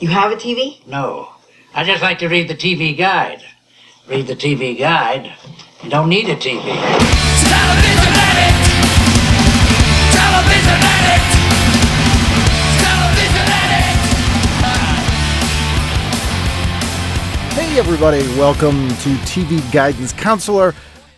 You have a TV? No. I just like to read the TV guide. Read the TV guide. You don't need a TV. Television addict! Television addict! Television addict! Hey everybody, welcome to TV Guidance Counselor.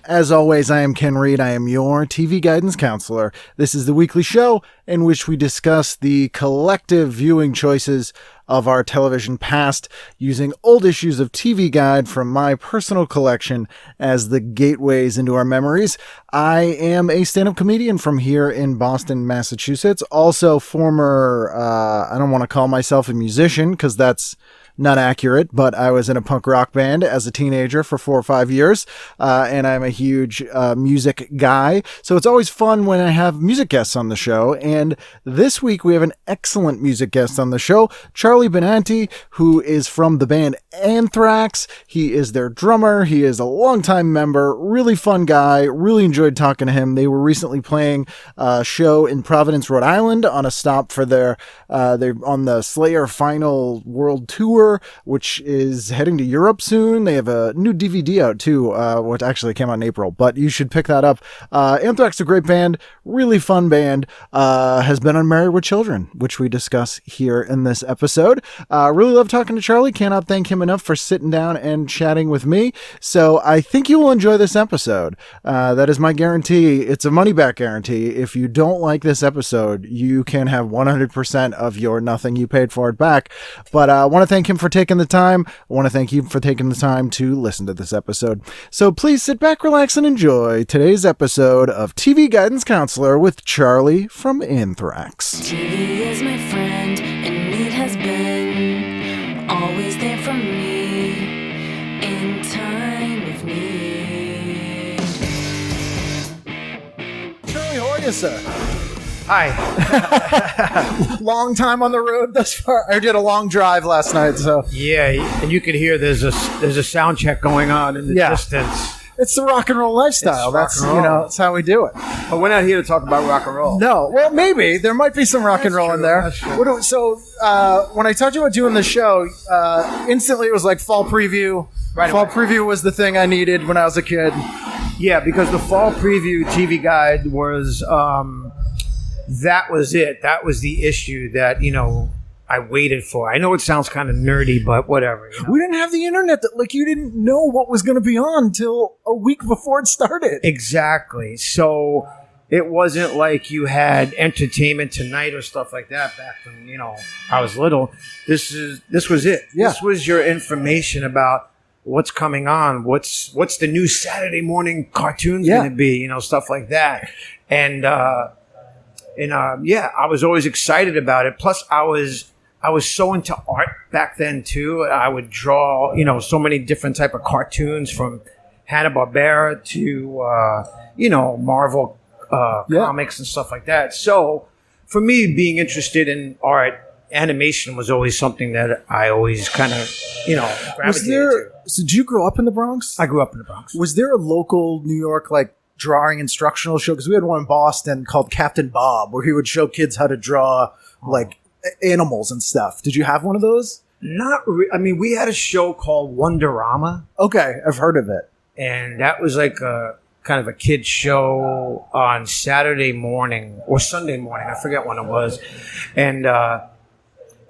As always, I am Ken Reed. I am your TV Guidance Counselor. This is the weekly show in which we discuss the collective viewing choices of our television past using old issues of TV Guide from my personal collection as the gateways into our memories. I am a stand-up comedian from here in Boston, Massachusetts. Also former, I don't want to call myself a musician because that's not accurate, but I was in a punk rock band as a teenager for 4 or 5 years, and I'm a huge music guy. So it's always fun when I have music guests on the show. And this week we have an excellent music guest on the show, Charlie Benante, who is from the band Anthrax. He is their drummer. He is a longtime member, really fun guy. Really enjoyed talking to him. They were recently playing a show in Providence, Rhode Island on a stop for they're on the Slayer final world tour, which is heading to Europe soon. They have a new DVD out too, which actually came out in April, but you should pick that up. Anthrax is a great band, really fun band, has been on Married with Children, which we discuss here in this episode. Really love talking to Charlie. Cannot thank him enough for sitting down and chatting with me. So I think you will enjoy this episode. That is my guarantee. It's a money back guarantee. If you don't like this episode, you can have 100% of your nothing you paid for it back. But I want to thank him for taking the time. I want to thank you for taking the time to listen to this episode. So please sit back, relax, and enjoy today's episode of TV Guidance Counselor with Charlie from Anthrax. TV is my friend, and it has been always there for me in time of need. Charlie, how are you, sir? Hi. Long time on the road thus far. I did a long drive last night, so Yeah, and you can hear there's a sound check going on in the distance. it's the rock and roll lifestyle. It's rock That's and roll. that's how we do it. But we're not here to talk about rock and roll. No, well, maybe there might be some rock and roll in there. That's true. When I talked to you about doing the show, instantly it was like fall preview. Right Fall away. preview was the thing I needed when I was a kid. Yeah, because the fall preview TV guide was that was it. That was the issue that, I waited for. I know it sounds kind of nerdy, but whatever. We didn't have the internet. You didn't know what was going to be on until a week before it started. Exactly. So it wasn't like you had Entertainment Tonight or stuff like that back when, I was little. This was it. Yeah. This was your information about what's coming on, what's the new Saturday morning cartoons going to be, stuff like that. And I was always excited about it. Plus I was so into art back then too. I would draw, so many different type of cartoons from Hanna Barbera to, Marvel comics and stuff like that. So for me, being interested in art, animation was always something that I always kind of, gravitated to. So did you grow up in the Bronx? I grew up in the Bronx. Was there a local New York, drawing instructional show? Because we had one in Boston called Captain Bob, where he would show kids how to draw, animals and stuff. Did you have one of those? We had a show called Wonderama. Okay, I've heard of it. And that was like a kind of a kid's show on Saturday morning or Sunday morning. I forget when it was. And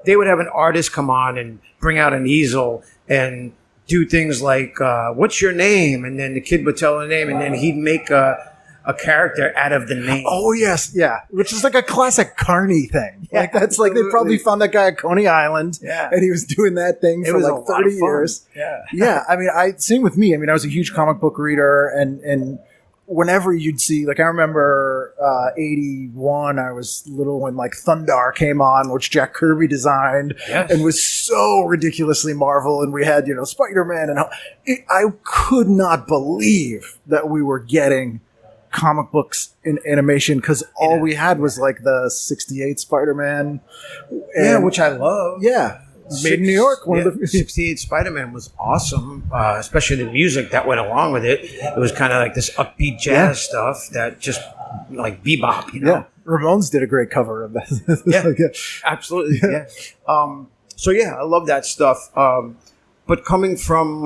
they would have an artist come on and bring out an easel and do things like, what's your name? And then the kid would tell the name, and then he'd make a character out of the name. Oh, yes, yeah. Which is like a classic Carney thing. Yeah, They probably found that guy at Coney Island, and he was doing that thing for 30 years. Yeah. Same with me. I was a huge comic book reader, and whenever you'd see, I remember 81, I was little when Thundar came on, which Jack Kirby designed, and was so ridiculously Marvel, and we had, Spider-Man, and I could not believe that we were getting comic books in animation, because all we had was the 68 Spider-Man. Which I love. Yeah. Made in New York. 68 Spider-Man was awesome, especially the music that went along with it. It was kind of like this upbeat jazz stuff that just bebop, Yeah. Ramones did a great cover of that. Absolutely. Yeah. So yeah, I love that stuff. But coming from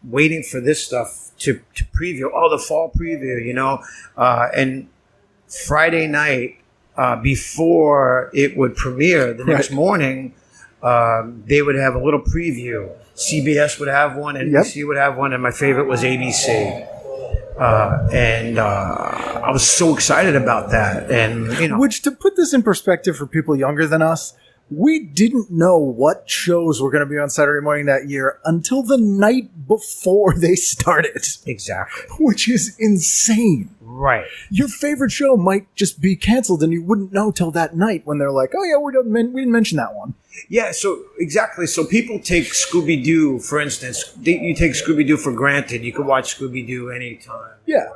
waiting for this stuff to preview, the fall preview, and Friday night before it would premiere the next morning, they would have a little preview. CBS would have one, NBC would have one, and my favorite was ABC. And I was so excited about that. And which, to put this in perspective for people younger than us, we didn't know what shows were going to be on Saturday morning that year until the night before they started. Exactly. Which is insane. Right. Your favorite show might just be canceled and you wouldn't know till that night when they're like, oh yeah, we didn't mention that one. Yeah, so exactly. So people take Scooby-Doo, for instance. You take Scooby-Doo for granted. You could watch Scooby-Doo anytime. Yeah.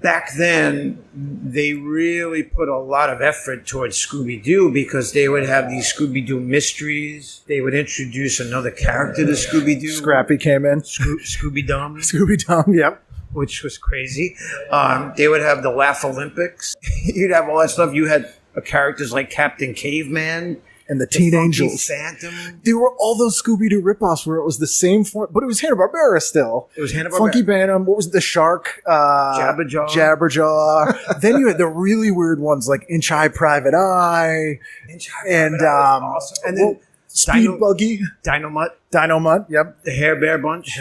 Back then, they really put a lot of effort towards Scooby-Doo because they would have these Scooby-Doo mysteries. They would introduce another character to Scooby-Doo. Scrappy came in. Scooby-Dum. Scooby-Dum, yep. Which was crazy. They would have the Laugh-a-lympics. You'd have all that stuff. You had characters like Captain Caveman. And the Teen Angels. Phantom. There were all those Scooby-Doo ripoffs where it was the same form, but it was Hanna Barbera still. It was Hanna Barbera. Funky Bantam. What was it, the shark? Jabberjaw. Then you had the really weird ones like Inch High Private Eye. Awesome. And then Speed Buggy. Dino-Mutt, yep. The Hair Bear Bunch.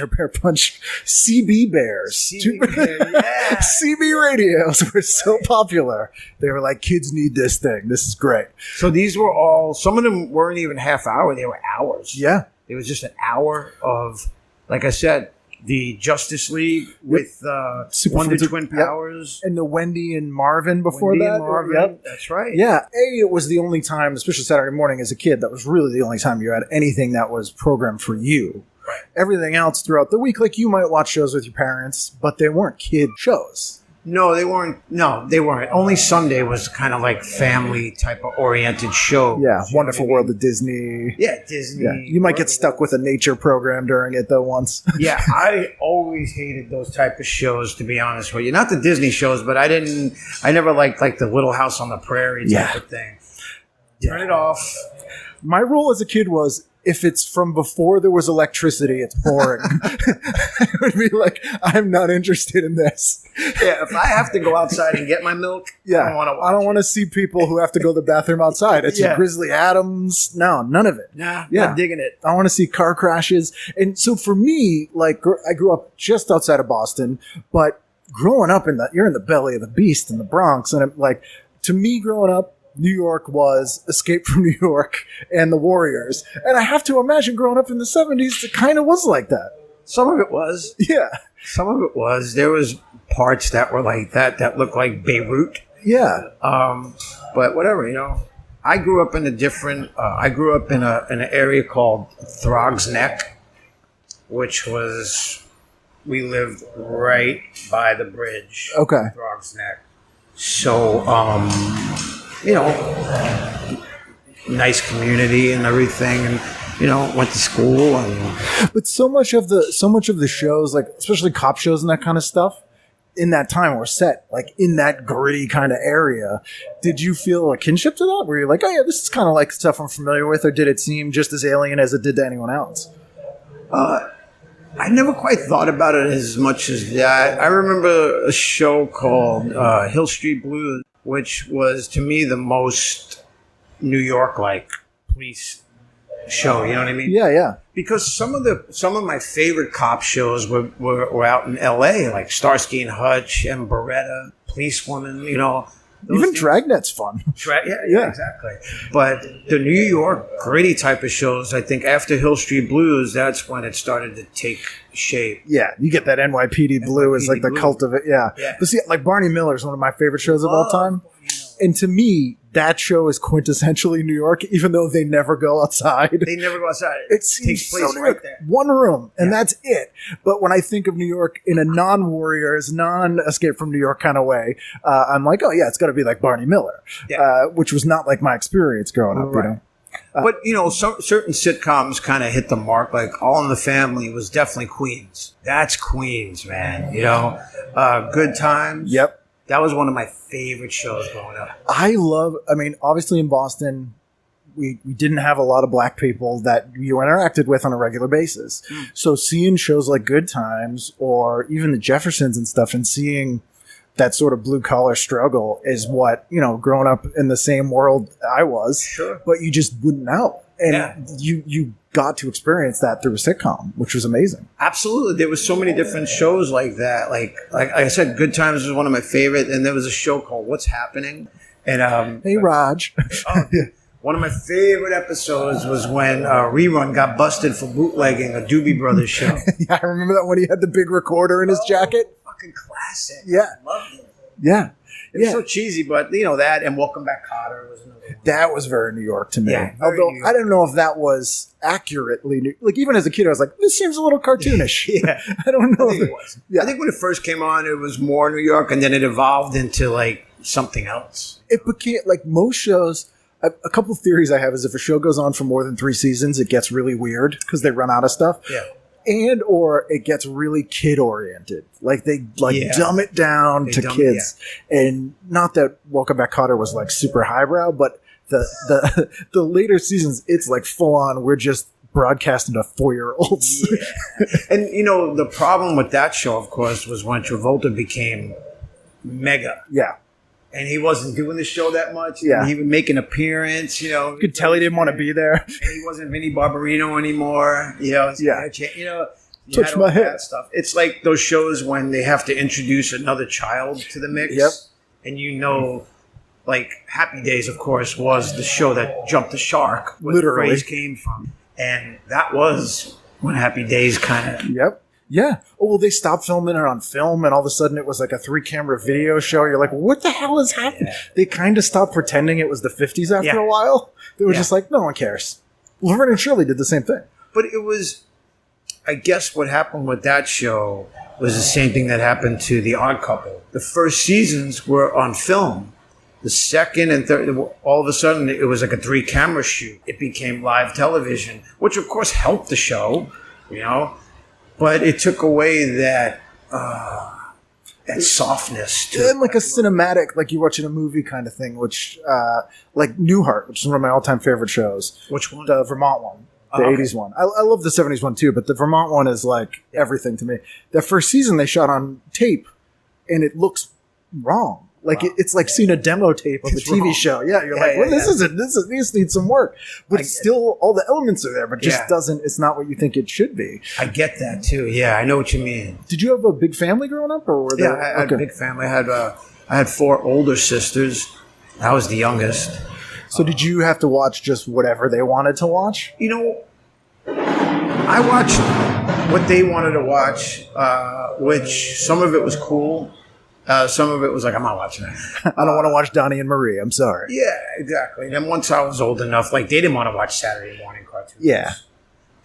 CB Bears. CB radios were so popular. They were like, kids need this thing. This is great. So these were all, some of them weren't even half hour. They were hours. Yeah. It was just an hour of, like I said, the Justice League with Wonder Twin Powers. And the Wendy and Marvin before Wendy that. And Marvin. Yep. That's right. Yeah. It was the only time, especially Saturday morning as a kid, that was really the only time you had anything that was programmed for you. Right. Everything else throughout the week, like you might watch shows with your parents, but they weren't kid shows. No, they weren't. Only Sunday was kind of like family type of oriented show. Yeah, Wonderful World of Disney. Yeah, Disney. Yeah. You might get stuck with a nature program during it though once. Yeah, I always hated those type of shows, to be honest with you. Not the Disney shows, but I never liked like the Little House on the Prairie type of thing. Turn it off. My rule as a kid was, if it's from before there was electricity, it's boring. I would be like, I'm not interested in this. Yeah, if I have to go outside and get my milk, I don't want to watch. I don't want to see people who have to go to the bathroom outside. It's your Grizzly Adams. No, none of it. Nah, not digging it. I want to see car crashes. And so for me, like, I grew up just outside of Boston, but growing up you're in the belly of the beast in the Bronx. And to me growing up, New York was Escape from New York and the Warriors. And I have to imagine growing up in the 70s, it kind of was like that. Some of it was. Yeah. Some of it was. There was parts that were like that looked like Beirut. Yeah. But whatever, I grew up in an area called Throg's Neck, which was, we lived right by the bridge. Okay. Throg's Neck. So, nice community and everything, and went to school. But so much of the shows, like especially cop shows and that kind of stuff, in that time were set like in that gritty kind of area. Did you feel a kinship to that? Were you like, oh yeah, this is kind of like stuff I'm familiar with, or did it seem just as alien as it did to anyone else? I never quite thought about it as much as that. I remember a show called Hill Street Blues, which was, to me, the most New York-like police show. You know what I mean? Yeah, yeah. Because some of my favorite cop shows were out in L.A., like Starsky and Hutch and Beretta, Policewoman. Even Dragnet's fun. Yeah, exactly. But the New York gritty type of shows, I think after Hill Street Blues, that's when it started to take shape. Yeah, you get that NYPD Blue is like the cult of it. Yeah. But see, like Barney Miller is one of my favorite shows of all time. And to me, that show is quintessentially New York, even though they never go outside. They never go outside. It takes place right there. One room, and that's it. But when I think of New York in a non-Warriors, non-Escape from New York kind of way, I'm like, oh yeah, it's got to be like Barney Miller, which was not like my experience growing up. Right. But certain sitcoms kind of hit the mark. Like All in the Family was definitely Queens. That's Queens, man. Good Times. That was one of my favorite shows growing up. Obviously in Boston, we didn't have a lot of black people that you interacted with on a regular basis. So seeing shows like Good Times or even the Jeffersons and stuff, and seeing that sort of blue collar struggle is what, growing up in the same world I was, Sure. but you just wouldn't know. And you got to experience that through a sitcom, which was amazing. Absolutely. There was so many different shows like that. Like I said, Good Times was one of my favorite. And there was a show called What's Happening. And Hey, Raj. one of my favorite episodes was when Rerun got busted for bootlegging a Doobie Brothers show. Yeah, I remember that when he had the big recorder in his jacket. Fucking classic. Yeah. I loved it. Yeah. It was so cheesy, but that and Welcome Back, Kotter was another one. That was very New York to me. Yeah, Although New York. I didn't know if that was accurately New. Like, even as a kid, I was like, this seems a little cartoonish. Yeah. I don't know. I think it was. Yeah. I think when it first came on, it was more New York, and then it evolved into like something else. It became like most shows. A couple of theories I have is if a show goes on for more than 3 seasons, it gets really weird because they run out of stuff. Yeah. And or it gets really kid oriented. Like they dumb it down to dumb it, kids. And not that Welcome Back, Kotter was like super highbrow, but the later seasons, it's like full on. We're just broadcasting to 4-year-olds. Yeah. And the problem with that show, of course, was when Travolta became mega. Yeah. And he wasn't doing the show that much. Yeah. He would make an appearance, You could tell he didn't want to be there. And he wasn't Vinnie Barbarino anymore. Yeah. You Touch had my all head. that stuff. It's like those shows when they have to introduce another child to the mix. Yep. And like Happy Days, of course, was the show that jumped the shark. Where Literally. the phrase came from. And that was when Happy Days kind of... Yep. Yeah. Oh, well, they stopped filming it on film, and all of a sudden it was like a 3-camera video show. You're like, what the hell is happening? Yeah. They kind of stopped pretending it was the 50s after a while. They were just like, no one cares. Laverne and Shirley did the same thing. But it was... I guess what happened with that show was the same thing that happened to The Odd Couple. The first seasons were on film. The second and third, all of a sudden, it was like a 3-camera shoot. It became live television, which of course helped the show, but it took away that softness to And like a cinematic, like you're watching a movie kind of thing, which, like Newhart, which is one of my all-time favorite shows. Which one? The Vermont one. The 80s one. I love the 70s one too, but the Vermont one is like everything to me. That first season they shot on tape, and it looks wrong. Like it's like seeing a demo tape of a TV wrong. show. Yeah, you're like, well, this needs some work. But still, all the elements are there, but just doesn't. It's not what you think it should be. I get that too. Yeah, I know what you mean. Did you have a big family growing up, or were there? Yeah, I had a big family. I had 4 older sisters. I was the youngest. So did you have to watch just whatever they wanted to watch? I watched what they wanted to watch, which some of it was cool. Some of it was like, I'm not watching it. I don't want to watch Donnie and Marie. I'm sorry. Yeah, exactly. And then once I was old enough, like they didn't want to watch Saturday morning cartoons. Yeah.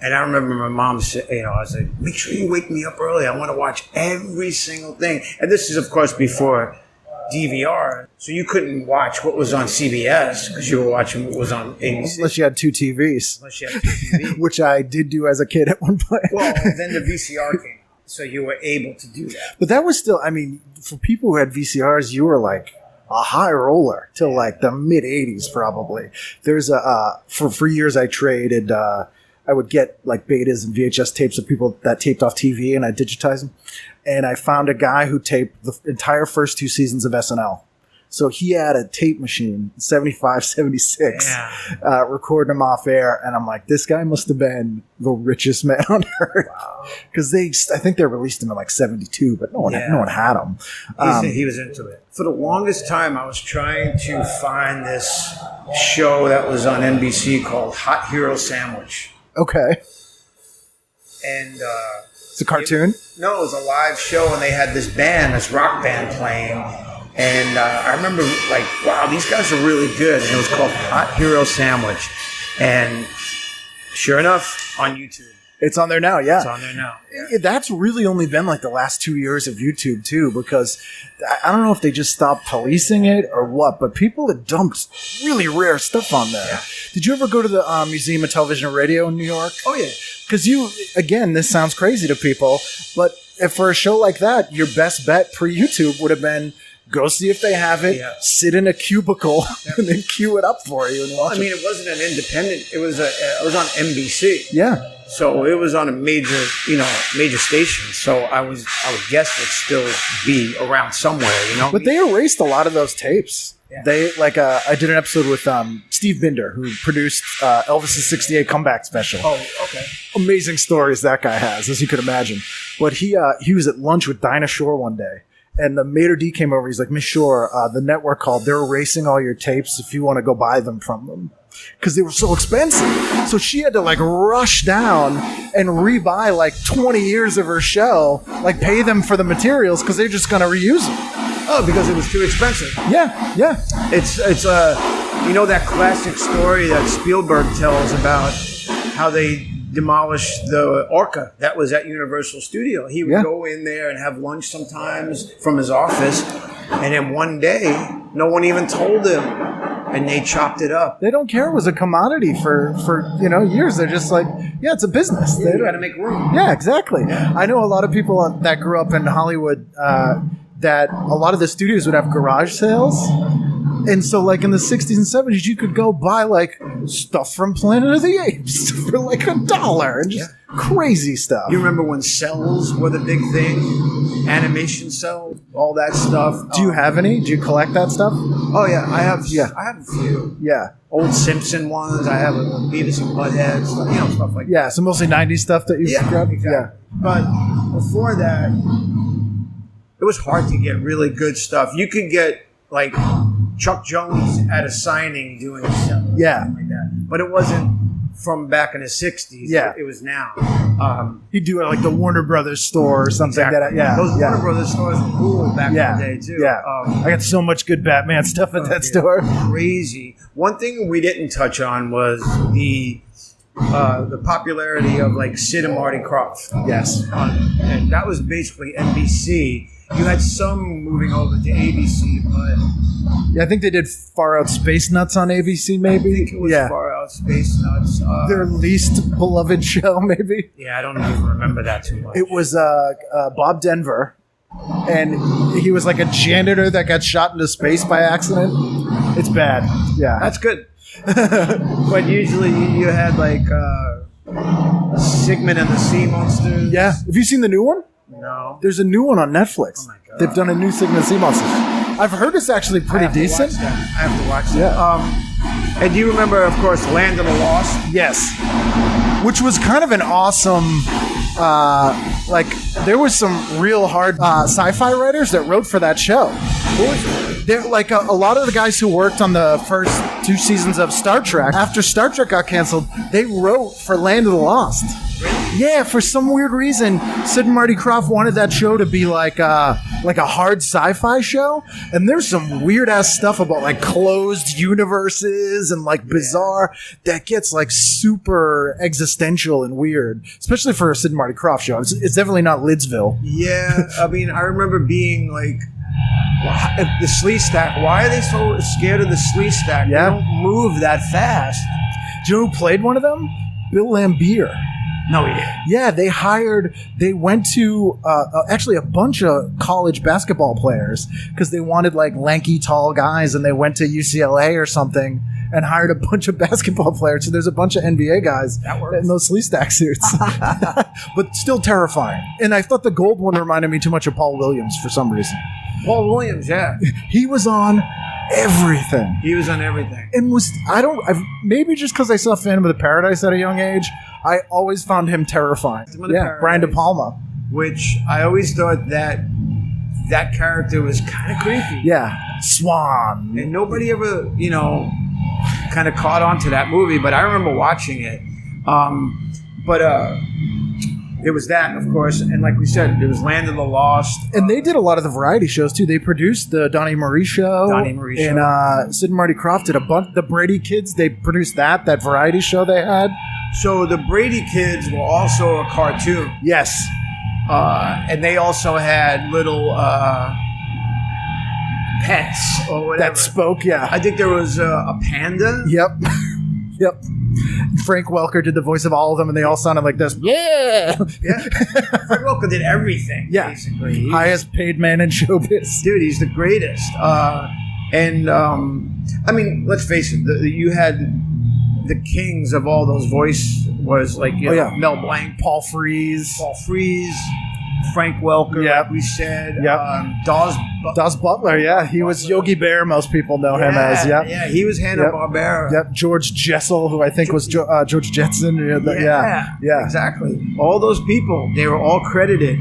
And I remember my mom said, I was like, make sure you wake me up early. I want to watch every single thing. And this is, of course, before DVR. So you couldn't watch what was on CBS because you were watching what was on ABC. Unless you had 2 TVs. Unless you had 2 TVs. Which I did do as a kid at one point. Well, then the VCR came out. So you were able to do that. But that was still, I mean, for people who had VCRs, you were like a high roller till like the mid 80s probably. There's for years I traded, I would get like betas and VHS tapes of people that taped off TV, and I digitized them. And I found a guy who taped the entire first 2 seasons of SNL. So he had a tape machine, 75, 76, recording them off air. And I'm like, this guy must have been the richest man on earth. Because I think they released him in like 72, but no one had them. He was into it. For the longest time, I was trying to find this show that was on NBC called Hot Hero Sandwich. Okay. And it's a cartoon? No, it was a live show, and they had this rock band playing. And I remember like, wow, these guys are really good. And it was called Hot Hero Sandwich. And sure enough, on YouTube. It's on there now, yeah. It's on there now. Yeah. That's really only been like the last 2 years of YouTube too, because I don't know if they just stopped policing it or what, but people had dumped really rare stuff on there. Yeah. Did you ever go to the Museum of Television and Radio in New York? Oh, yeah. Because again, this sounds crazy to people, but for a show like that, your best bet pre-YouTube would have been go see if they have it, sit in a cubicle, and then queue it up for you. And watch I mean, it wasn't an independent. It was on NBC. Yeah. So it was on a major station. So I would guess it'd still be around somewhere, But they erased a lot of those tapes. Yeah. They I did an episode with Steve Binder, who produced Elvis's '68 comeback special. Oh, okay. Amazing stories that guy has, as you could imagine. But he was at lunch with Dinah Shore one day, and the maitre d' came over. He's like, Miss Shore, the network called. They're erasing all your tapes if you want to go buy them from them. Because they were so expensive. So she had to rush down and rebuy 20 years of her show, pay them for the materials because they're just going to reuse them. Oh, because it was too expensive. Yeah. It's that classic story that Spielberg tells about how they demolished the Orca that was at Universal Studio. He would go in there and have lunch sometimes from his office, and then one day, no one even told him. And they chopped it up. They don't care. It was a commodity for years. They're just it's a business. They got to make room. Yeah, exactly. Yeah. I know a lot of people that grew up in Hollywood that a lot of the studios would have garage sales. And so, in the 60s and 70s, you could go buy, stuff from Planet of the Apes for, $1 and just crazy stuff. You remember when cells were the big thing? Animation cell, all that stuff. Do you have any? Do you collect that stuff? Oh, yeah. I have a few. Yeah. Old Simpson ones. I have Beavis and Butthead, stuff like that. Yeah, so mostly 90s stuff that you grabbed? Exactly. Yeah. But before that, it was hard to get really good stuff. You could get, Chuck Jones at a signing doing a show. Yeah. Like that. But it wasn't from back in the 60s. Yeah. It was now. He'd do it at the Warner Brothers store or something. Exactly. Those Warner Brothers stores were cool back in the day, too. Yeah. I got so much good Batman stuff at that store. Crazy. One thing we didn't touch on was the popularity of Sid and Marty Kroft. Yes. And that was basically NBC. You had some moving over to ABC, but... Yeah, I think they did Far Out Space Nuts on ABC, maybe. I think it was Far Out Space Nuts. Their least beloved show, maybe. Yeah, I don't even remember that too much. It was Bob Denver, and he was a janitor that got shot into space by accident. It's bad. Yeah. That's good. But usually you had Sigmund and the Sea Monsters. Yeah. Have you seen the new one? No. There's a new one on Netflix. Oh my God. They've done a new Sigmund and the Sea Monsters. I've heard it's actually pretty decent. I have to watch that. And do you remember, of course, Land of the Lost? Yes. Which was kind of an awesome, there was some real hard sci-fi writers that wrote for that show. Who was it? They're a lot of the guys who worked on the first 2 seasons of Star Trek. After Star Trek got canceled, they wrote for Land of the Lost. Yeah, for some weird reason, Sid and Marty Kroft wanted that show to be like a hard sci-fi show, and there's some weird ass stuff about closed universes and bizarre that gets super existential and weird, especially for a Sid and Marty Kroft show. It's definitely not Lidsville. Yeah, I mean, I remember being the Slee Stack. Why are they so scared of the Slee Stack? Yeah. They don't move that fast. Do you know who played one of them? Bill Lambier. No, he didn't. Yeah, they went to actually a bunch of college basketball players because they wanted lanky, tall guys, and they went to UCLA or something and hired a bunch of basketball players. So there's a bunch of NBA guys in those Slee Stack suits, but still terrifying. And I thought the gold one reminded me too much of Paul Williams for some reason. Paul Williams, yeah. He was on everything. He was on everything. And maybe just because I saw Phantom of the Paradise at a young age, I always found him terrifying. Yeah, Brian De Palma. Which I always thought that character was kind of creepy. Yeah, Swan. And nobody ever, kind of caught on to that movie, but I remember watching it. It was that, of course, and like we said, it was Land of the Lost. And they did a lot of the variety shows, too. They produced the Donnie Marie Show. And Sid and Marty Kroft did a bunch. The Brady Kids, they produced that variety show they had. So the Brady Kids were also a cartoon. Yes. And they also had little pets or whatever. That spoke, yeah. I think there was a panda. Yep. Yep. Frank Welker did the voice of all of them, and they all sounded like this. Yeah. Yeah. Frank Welker did everything, basically. Highest paid man in showbiz. Dude, he's the greatest. I mean, let's face it, you had the kings of all those voice was like, you know, Mel Blanc, Paul Frees, Frank Welker, Yep. like we said, Yep. Dawes Butler, he was Yogi Bear, most people know him as, Yeah, he was Hanna Barbera. Yep, George Jessel, who I think was George Jetson. Yeah, exactly. All those people, they were all credited.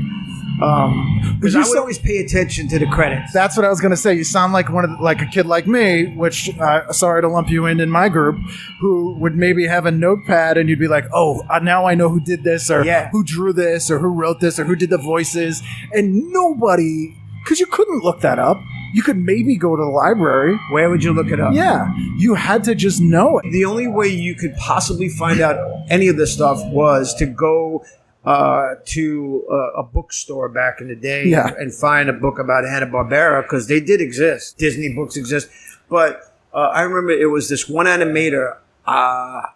Because I would always pay attention to the credits. That's what I was going to say. You sound like like a kid like me, which sorry to lump you in my group, who would maybe have a notepad and you'd be like, oh, now I know who did this, or who drew this, or who wrote this, or who did the voices, and nobody, because you couldn't look that up. You could maybe go to the library. Where would you look it up? Yeah, you had to just know it. The only way you could possibly find out any of this stuff was to go to a bookstore back in the day and find a book about Hanna Barbera, because they did exist. Disney books exist, but I remember it was this one animator, Awayo.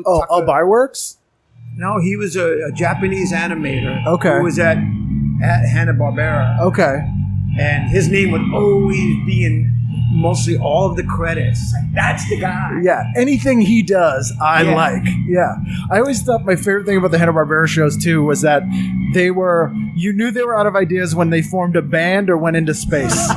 Byworks? No, he was a Japanese animator. Okay, who was at Hanna Barbera. Okay, and his name would always be in mostly all of the credits. Like, that's the guy. Yeah, anything he does, I like. Yeah, I always thought my favorite thing about the Hanna-Barbera shows too was that you knew they were out of ideas when they formed a band or went into space,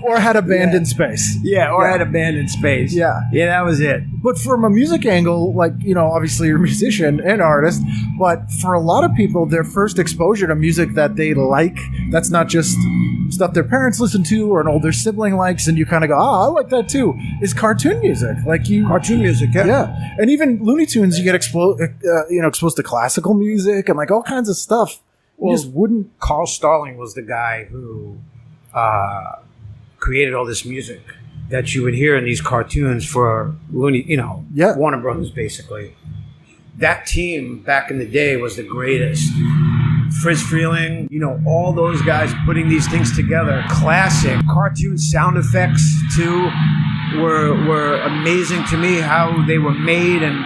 or had a band in space. Yeah, or had a band in space. Yeah, that was it. But from a music angle, like, you know, obviously you're a musician and artist, but for a lot of people, their first exposure to music that they like, that's not just stuff their parents listen to or an older sibling likes, and you kind of go, oh, I like that too, is cartoon music. Cartoon music, yeah. And even Looney Tunes, you get exposed to classical music and like all kinds of stuff. Well, you just wouldn't. Carl Stalling was the guy who created all this music that you would hear in these cartoons for Warner Brothers, basically. That team back in the day was the greatest. Fritz Freeling, all those guys putting these things together. Classic cartoon sound effects too were amazing to me, how they were made, and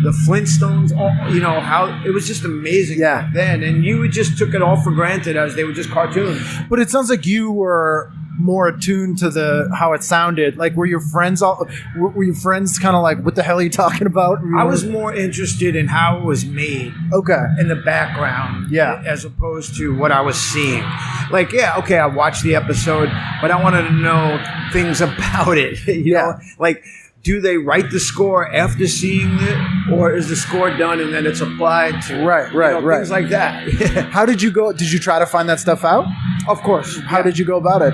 the Flintstones, how it was just amazing back then. And you just took it all for granted as they were just cartoons. But it sounds like you were more attuned to how it sounded. Like, were your friends kind of like, what the hell are you talking about? I was more interested in how it was made. Okay. In the background. Yeah. As opposed to what I was seeing. Like, I watched the episode, but I wanted to know things about it. You know? Like, do they write the score after seeing it, or is the score done and then it's applied to right things like that? How did you go? Did you try to find that stuff out? Of course. How did you go about it?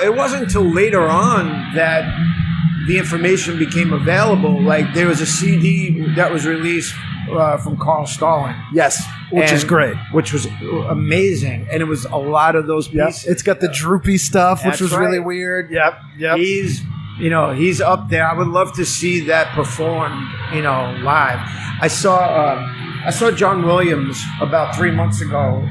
It wasn't until later on that the information became available. Like, there was a CD that was released from Carl Stalling. Yes, which is great. Which was amazing. And it was a lot of those pieces. It's got the droopy stuff, which was really weird. Yep. He's up there. I would love to see that performed, live. I saw John Williams about 3 months ago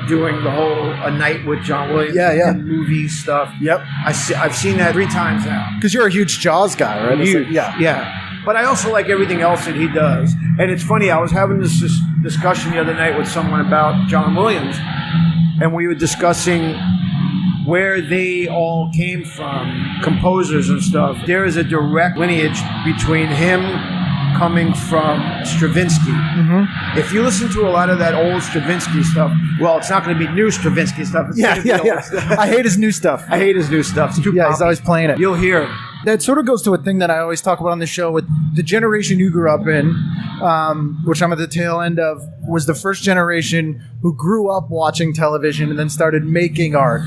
doing the whole A Night with John Williams and movie stuff. Yep. I've seen that 3 times now. Because you're a huge Jaws guy, right? Huge. Yeah. But I also like everything else that he does. And it's funny, I was having this discussion the other night with someone about John Williams, and we were discussing where they all came from, composers and stuff. There is a direct lineage between him coming from Stravinsky. Mm-hmm. If you listen to a lot of that old Stravinsky stuff, well, it's not going to be new Stravinsky stuff. It's gonna be old stuff. I hate his new stuff. It's too he's always playing it. You'll hear it. That sort of goes to a thing that I always talk about on the show with the generation you grew up in, which I'm at the tail end of, was the first generation who grew up watching television and then started making art.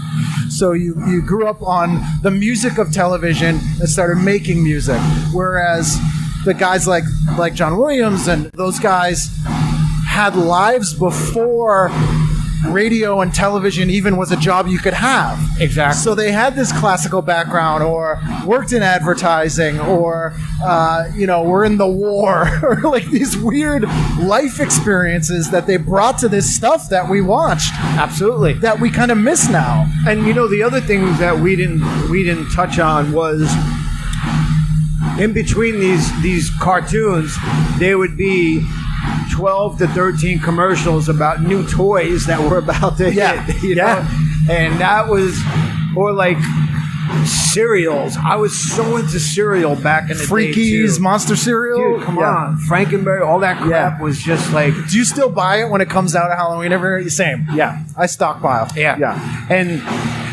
So you grew up on the music of television and started making music, whereas the guys like John Williams and those guys had lives before radio and television even was a job you could have. Exactly. So they had this classical background, or worked in advertising, or were in the war, or like these weird life experiences that they brought to this stuff that we watched. Absolutely. That we kind of miss now. And the other thing that we didn't touch on was in between these cartoons, there would be 12 to 13 commercials about new toys that were about to hit. You know? And that was, or like cereals. I was so into cereal back in the day. Freakies, Monster Cereal. Dude, come on. Frankenberry, all that crap was just like... Do you still buy it when it comes out at Halloween every year? Same. Yeah. I stockpile. Yeah. And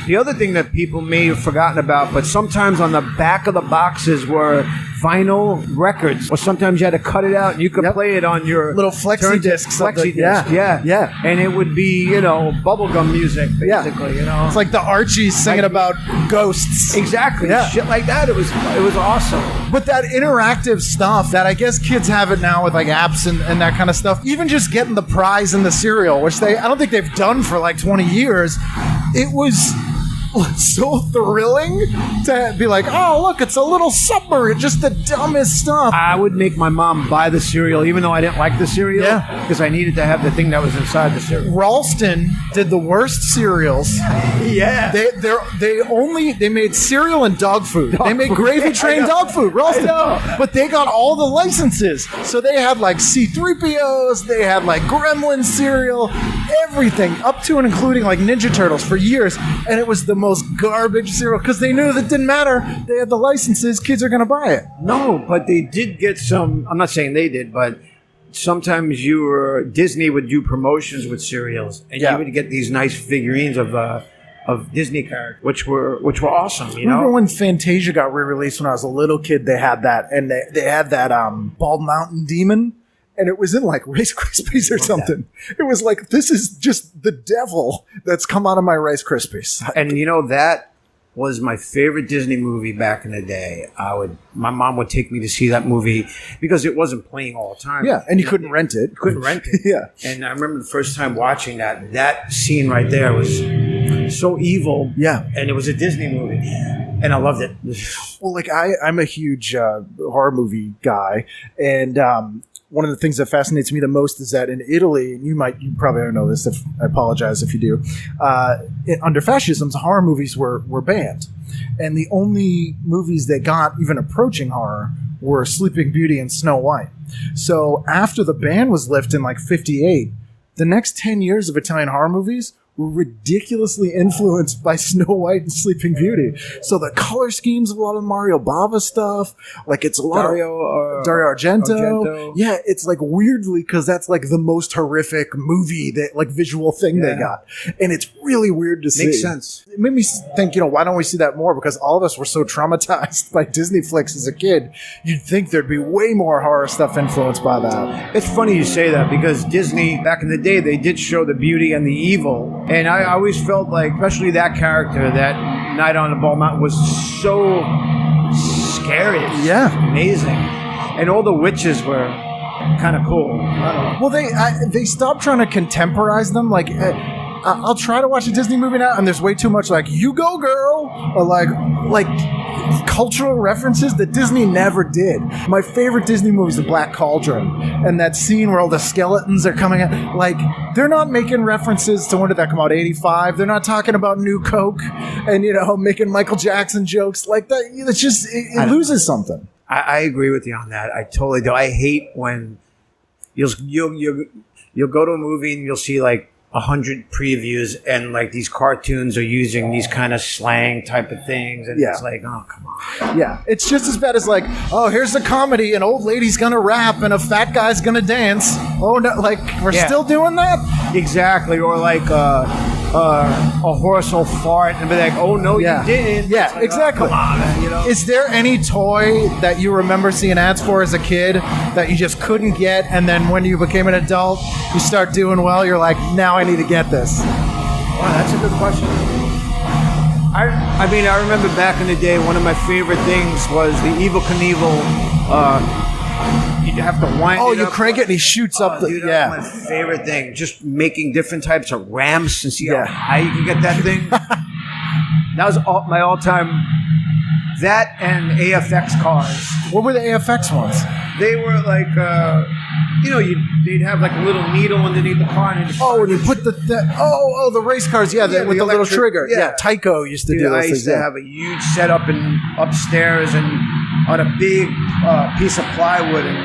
the other thing that people may have forgotten about, but sometimes on the back of the boxes were vinyl records, or sometimes you had to cut it out and you could play it on your little flexi discs. Yeah. And it would be, you know, bubblegum music, basically, you know. It's like the Archies singing about ghosts. Exactly. Yeah. Shit like that. It was awesome. But that interactive stuff that I guess kids have it now with like apps and that kind of stuff, even just getting the prize in the cereal, which I don't think they've done for like 20 years, it was so thrilling to be like, oh, look, it's a little submarine, just the dumbest stuff. I would make my mom buy the cereal, even though I didn't like the cereal, because I needed to have the thing that was inside the cereal. Ralston did the worst cereals. Yeah. They made cereal and dog food. They made Gravy Train dog food. Ralston. But they got all the licenses. So they had like C-3POs, they had like Gremlin cereal, everything, up to and including like Ninja Turtles for years. And it was the most garbage cereal because they knew that didn't matter. They had the licenses. Kids are going to buy it. No, but they did get some. I'm not saying they did, but sometimes Disney would do promotions with cereals, and you would get these nice figurines of Disney characters, which were awesome. You Remember know, when Fantasia got re-released when I was a little kid? They had that, and they had that Bald Mountain Demon. And it was in like Rice Krispies or something. It was like, this is just the devil that's come out of my Rice Krispies. And you know, that was my favorite Disney movie back in the day. My mom would take me to see that movie because it wasn't playing all the time. Yeah, and you couldn't rent it. Yeah. And I remember the first time watching that scene right there was so evil. Yeah. And it was a Disney movie. And I loved it. Well, like I'm a huge horror movie guy. And one of the things that fascinates me the most is that in Italy, and you probably don't know this, I apologize if you do, under fascism, horror movies were banned. And the only movies that got even approaching horror were Sleeping Beauty and Snow White. So after the ban was lifted in like 58, the next 10 years of Italian horror movies were ridiculously influenced by Snow White and Sleeping Beauty. So the color schemes of a lot of Mario Bava stuff, like it's a lot of Dario Argento. Yeah, it's like weirdly, because that's like the most horrific movie, that like visual thing they got. And it's really weird to see. Makes sense. It made me think, why don't we see that more? Because all of us were so traumatized by Disney flicks as a kid. You'd think there'd be way more horror stuff influenced by that. It's funny you say that, because Disney, back in the day, they did show the beauty and the evil. And I always felt like, especially that character, that Night on the Bald Mountain, was so scary. Yeah. Amazing. And all the witches were kind of cool. Well, they stopped trying to contemporize them. Like, I'll try to watch a Disney movie now, and there's way too much like "You Go Girl" or like cultural references that Disney never did. My favorite Disney movie is The Black Cauldron, and that scene where all the skeletons are coming out. Like, they're not making references to, when did that come out? 85. They're not talking about New Coke and making Michael Jackson jokes like that. It's just it loses something. I agree with you on that. I totally do. I hate when you'll go to a movie and you'll see like 100 previews and like these cartoons are using these kind of slang type of things, and it's like, oh, come on. Yeah, it's just as bad as like, oh, here's a comedy, an old lady's gonna rap and a fat guy's gonna dance. Oh no, like we're still doing that? Exactly. Or like a horse will fart and be like, oh no, you didn't. Yeah, like, exactly. Oh, come on, man, Is there any toy that you remember seeing ads for as a kid that you just couldn't get, and then when you became an adult, you start doing well, you're like, now I need to get this? Wow, that's a good question. I mean, I remember back in the day, one of my favorite things was the Evel Kenevel. You have to wind it up. Oh, you crank it and he shoots up the... Dude, that was my favorite thing. Just making different types of ramps and see how high you can get that thing. That was my all-time... That and AFX Cars. What were the AFX ones? They were like... they'd have like a little needle underneath the car. And you put the race cars, with the little trigger. Yeah, Tyco used to do those things. I used to have a huge setup upstairs, and on a big piece of plywood, and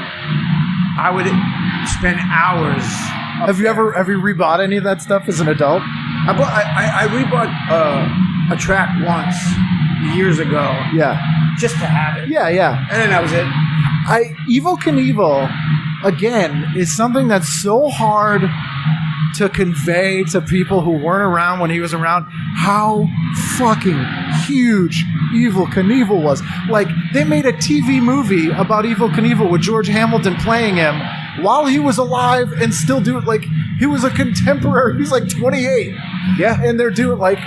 I would spend hours. Have you rebought any of that stuff as an adult? I rebought a track once years ago. Yeah. Just to have it. Yeah, yeah. And then that was it. Evel Kenevel, again, is something that's so hard to convey to people who weren't around when he was around how fucking huge Evel Kenevel was. Like, they made a TV movie about Evel Kenevel with George Hamilton playing him while he was alive and still do it. Like, he was a contemporary. He's like 28. Yeah. And they're doing like,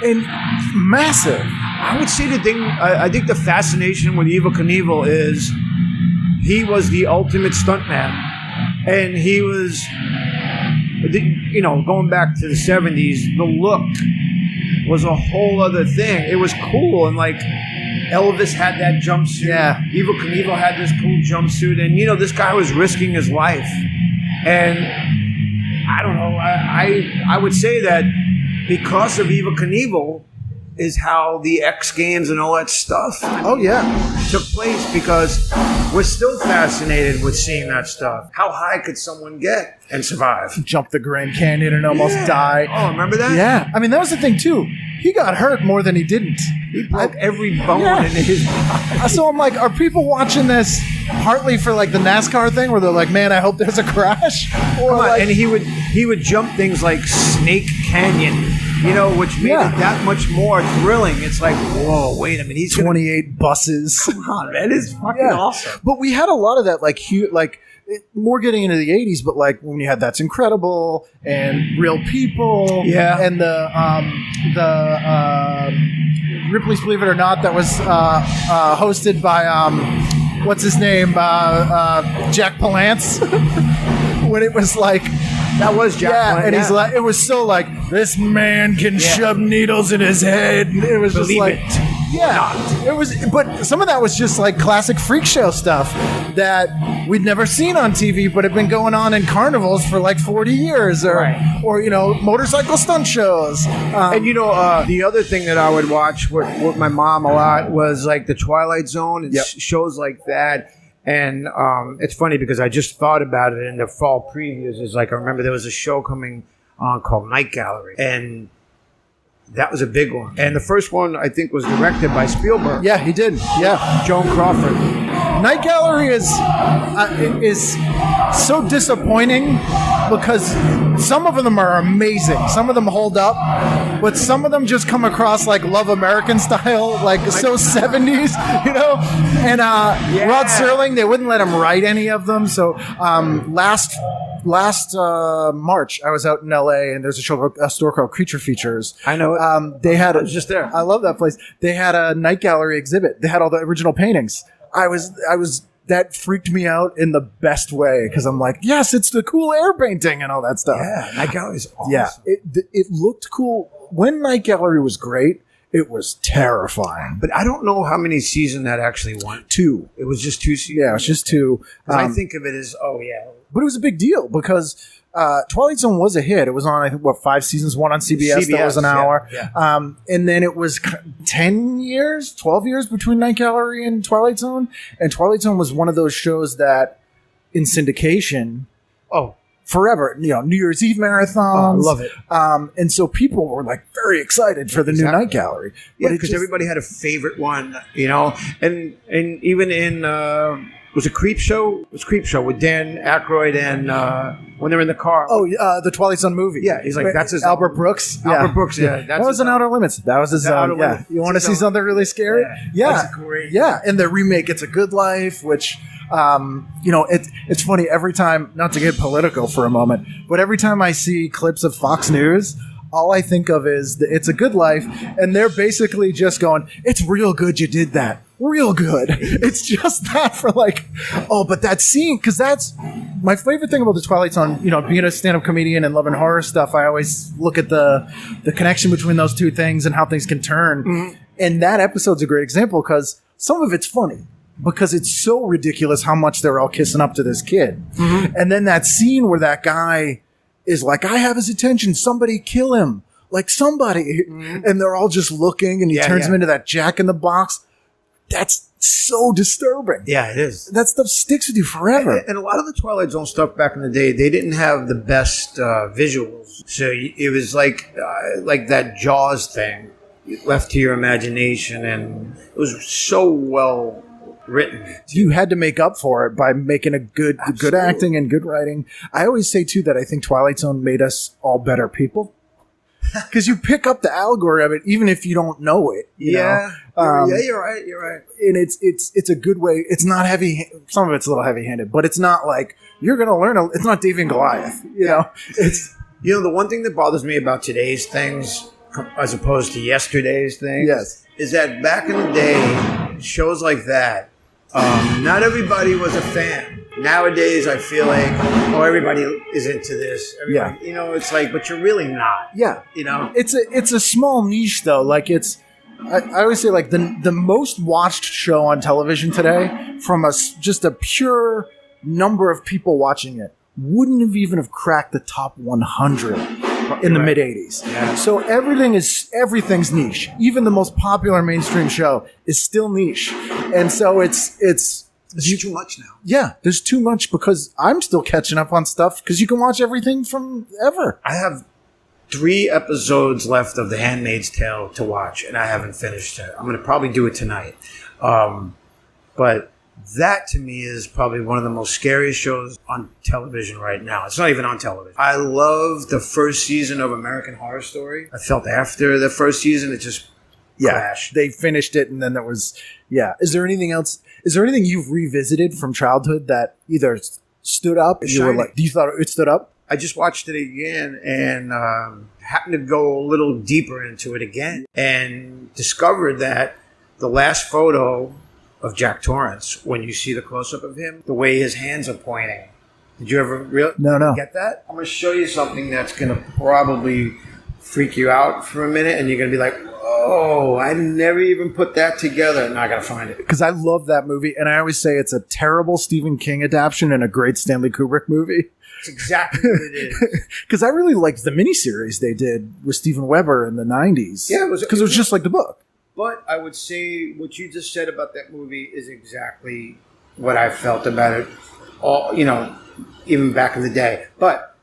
and massive. I would say the thing, I think the fascination with Evel Kenevel is he was the ultimate stuntman. And he was, you know, going back to the 70s, the look was a whole other thing. It was cool. And like Elvis had that jumpsuit. Yeah. Evel Kenevel had this cool jumpsuit. And, you know, this guy was risking his life. And I don't know, I would say that because of Evel Kenevel is how the X Games and all that stuff took place, because we're still fascinated with seeing that stuff. How high could someone get and survive? Jump the Grand Canyon and almost die. Oh, remember that? Yeah. I mean, that was the thing, too. He got hurt more than he didn't. He broke every bone in his body. So I'm like, are people watching this partly for like the NASCAR thing where they're like, man, I hope there's a crash? Or like, and he would jump things like Snake Canyon, you know, which made it that much more thrilling. It's like, whoa, wait a minute, he's 28 buses. Come on, man, it's fucking awesome. But we had a lot of that, like, more getting into the 80s, but like when you had That's Incredible and Real People, and the Ripley's Believe It or Not that was hosted by what's his name, Jack Palance. When it was like, that was Jack Klugman, and he's like, it was so like, this man can shove needles in his head. And it was just like, it was, but some of that was just like classic freak show stuff that we'd never seen on TV, but had been going on in carnivals for like 40 years, or you know, motorcycle stunt shows. And you know, the other thing that I would watch with my mom a lot was like the Twilight Zone and shows like that. And it's funny because I just thought about it in the fall previews. It's like, I remember there was a show coming on called Night Gallery, and that was a big one. And the first one, I think, was directed by Spielberg. Yeah, he did. Yeah. Joan Crawford. Night Gallery is so disappointing because some of them are amazing. Some of them hold up, but some of them just come across like Love American style, like so 70s, you know? And Rod Serling, they wouldn't let him write any of them. So last March, I was out in LA, and there's a store called Creature Features. I know it. I was just there. I love that place. They had a Night Gallery exhibit. They had all the original paintings. That freaked me out in the best way, because I'm like, yes, it's the cool air painting and all that stuff. Yeah, Night Gallery is awesome. Yeah, it looked cool. When Night Gallery was great, it was terrifying. But I don't know how many seasons that actually won. 2. It was just 2 seasons. Yeah, it was just 2. I think of it as, but it was a big deal because Twilight Zone was a hit. It was on, I think, 5 seasons? One on CBS that was an hour. Yeah. And then it was 10 years, 12 years between Night Gallery and Twilight Zone. And Twilight Zone was one of those shows that, in syndication, forever, you know, New Year's Eve marathons. I love it. And so people were like very excited for the new Night Gallery. Yeah, because everybody had a favorite one, you know, and even in was it Creep Show? It was Creep Show with Dan Aykroyd and when they're in the car. Oh, the Twilight Zone movie. Yeah, he's like, that's his Albert Brooks. Albert Brooks. Yeah, that was an Outer Limits. That was his own. Yeah. You want to see something really scary? Yeah, that's great. Yeah, and the remake, It's a Good Life, which. You know, it's funny every time, not to get political for a moment, but every time I see clips of Fox News, all I think of is It's a Good Life, and they're basically just going, it's real good you did that. Real good. It's just that for like, but that scene, because that's my favorite thing about the Twilight Zone, you know, being a stand-up comedian and loving horror stuff, I always look at the connection between those two things and how things can turn. Mm-hmm. And that episode's a great example because some of it's funny. Because it's so ridiculous how much they're all kissing up to this kid. Mm-hmm. And then that scene where that guy is like, I have his attention. Somebody kill him. Like somebody. Mm-hmm. And they're all just looking and he turns him into that Jack in the Box. That's so disturbing. Yeah, it is. That stuff sticks with you forever. And a lot of the Twilight Zone stuff back in the day, they didn't have the best visuals. So it was like that Jaws thing, left to your imagination, and it was so well written. You had to make up for it by making a good acting and good writing. I always say too that I think Twilight Zone made us all better people. Because you pick up the allegory of it, even if you don't know it. You know? You're right. You're right. And it's a good way. It's not heavy. Some of it's a little heavy-handed, but it's not like you're going to learn. It's not David and Goliath. You know, it's the one thing that bothers me about today's things, as opposed to yesterday's things, is that back in the day, shows like that, not everybody was a fan. Nowadays, I feel like, everybody is into this. Everybody, it's like, but you're really not. Yeah. It's a small niche, though. Like, I always say, like, the most watched show on television today, from just a pure number of people watching it, wouldn't have even have cracked the top 100 in the mid-'80s. Yeah. So everything's niche. Even the most popular mainstream show is still niche. And so it's too much now. Yeah, there's too much because I'm still catching up on stuff because you can watch everything from ever. I have 3 episodes left of The Handmaid's Tale to watch, and I haven't finished it. I'm going to probably do it tonight. But that, to me, is probably one of the most scariest shows on television right now. It's not even on television. I love the first season of American Horror Story. I felt after the first season, it just crashed. They finished it, and then there was... Yeah. Is there anything else... Is there anything you've revisited from childhood that either stood up? Do you thought it stood up? I just watched it again and happened to go a little deeper into it again and discovered that the last photo of Jack Torrance, when you see the close-up of him, the way his hands are pointing. Did you ever get that? I'm going to show you something that's going to probably freak you out for a minute, and you're going to be like, oh, I never even put that together, and I got to find it. Because I love that movie, and I always say it's a terrible Stephen King adaptation and a great Stanley Kubrick movie. It's exactly what it is. Because I really liked the miniseries they did with Steven Weber in the 90s. Yeah, because it was just like the book. But I would say what you just said about that movie is exactly what I felt about it, even back in the day. But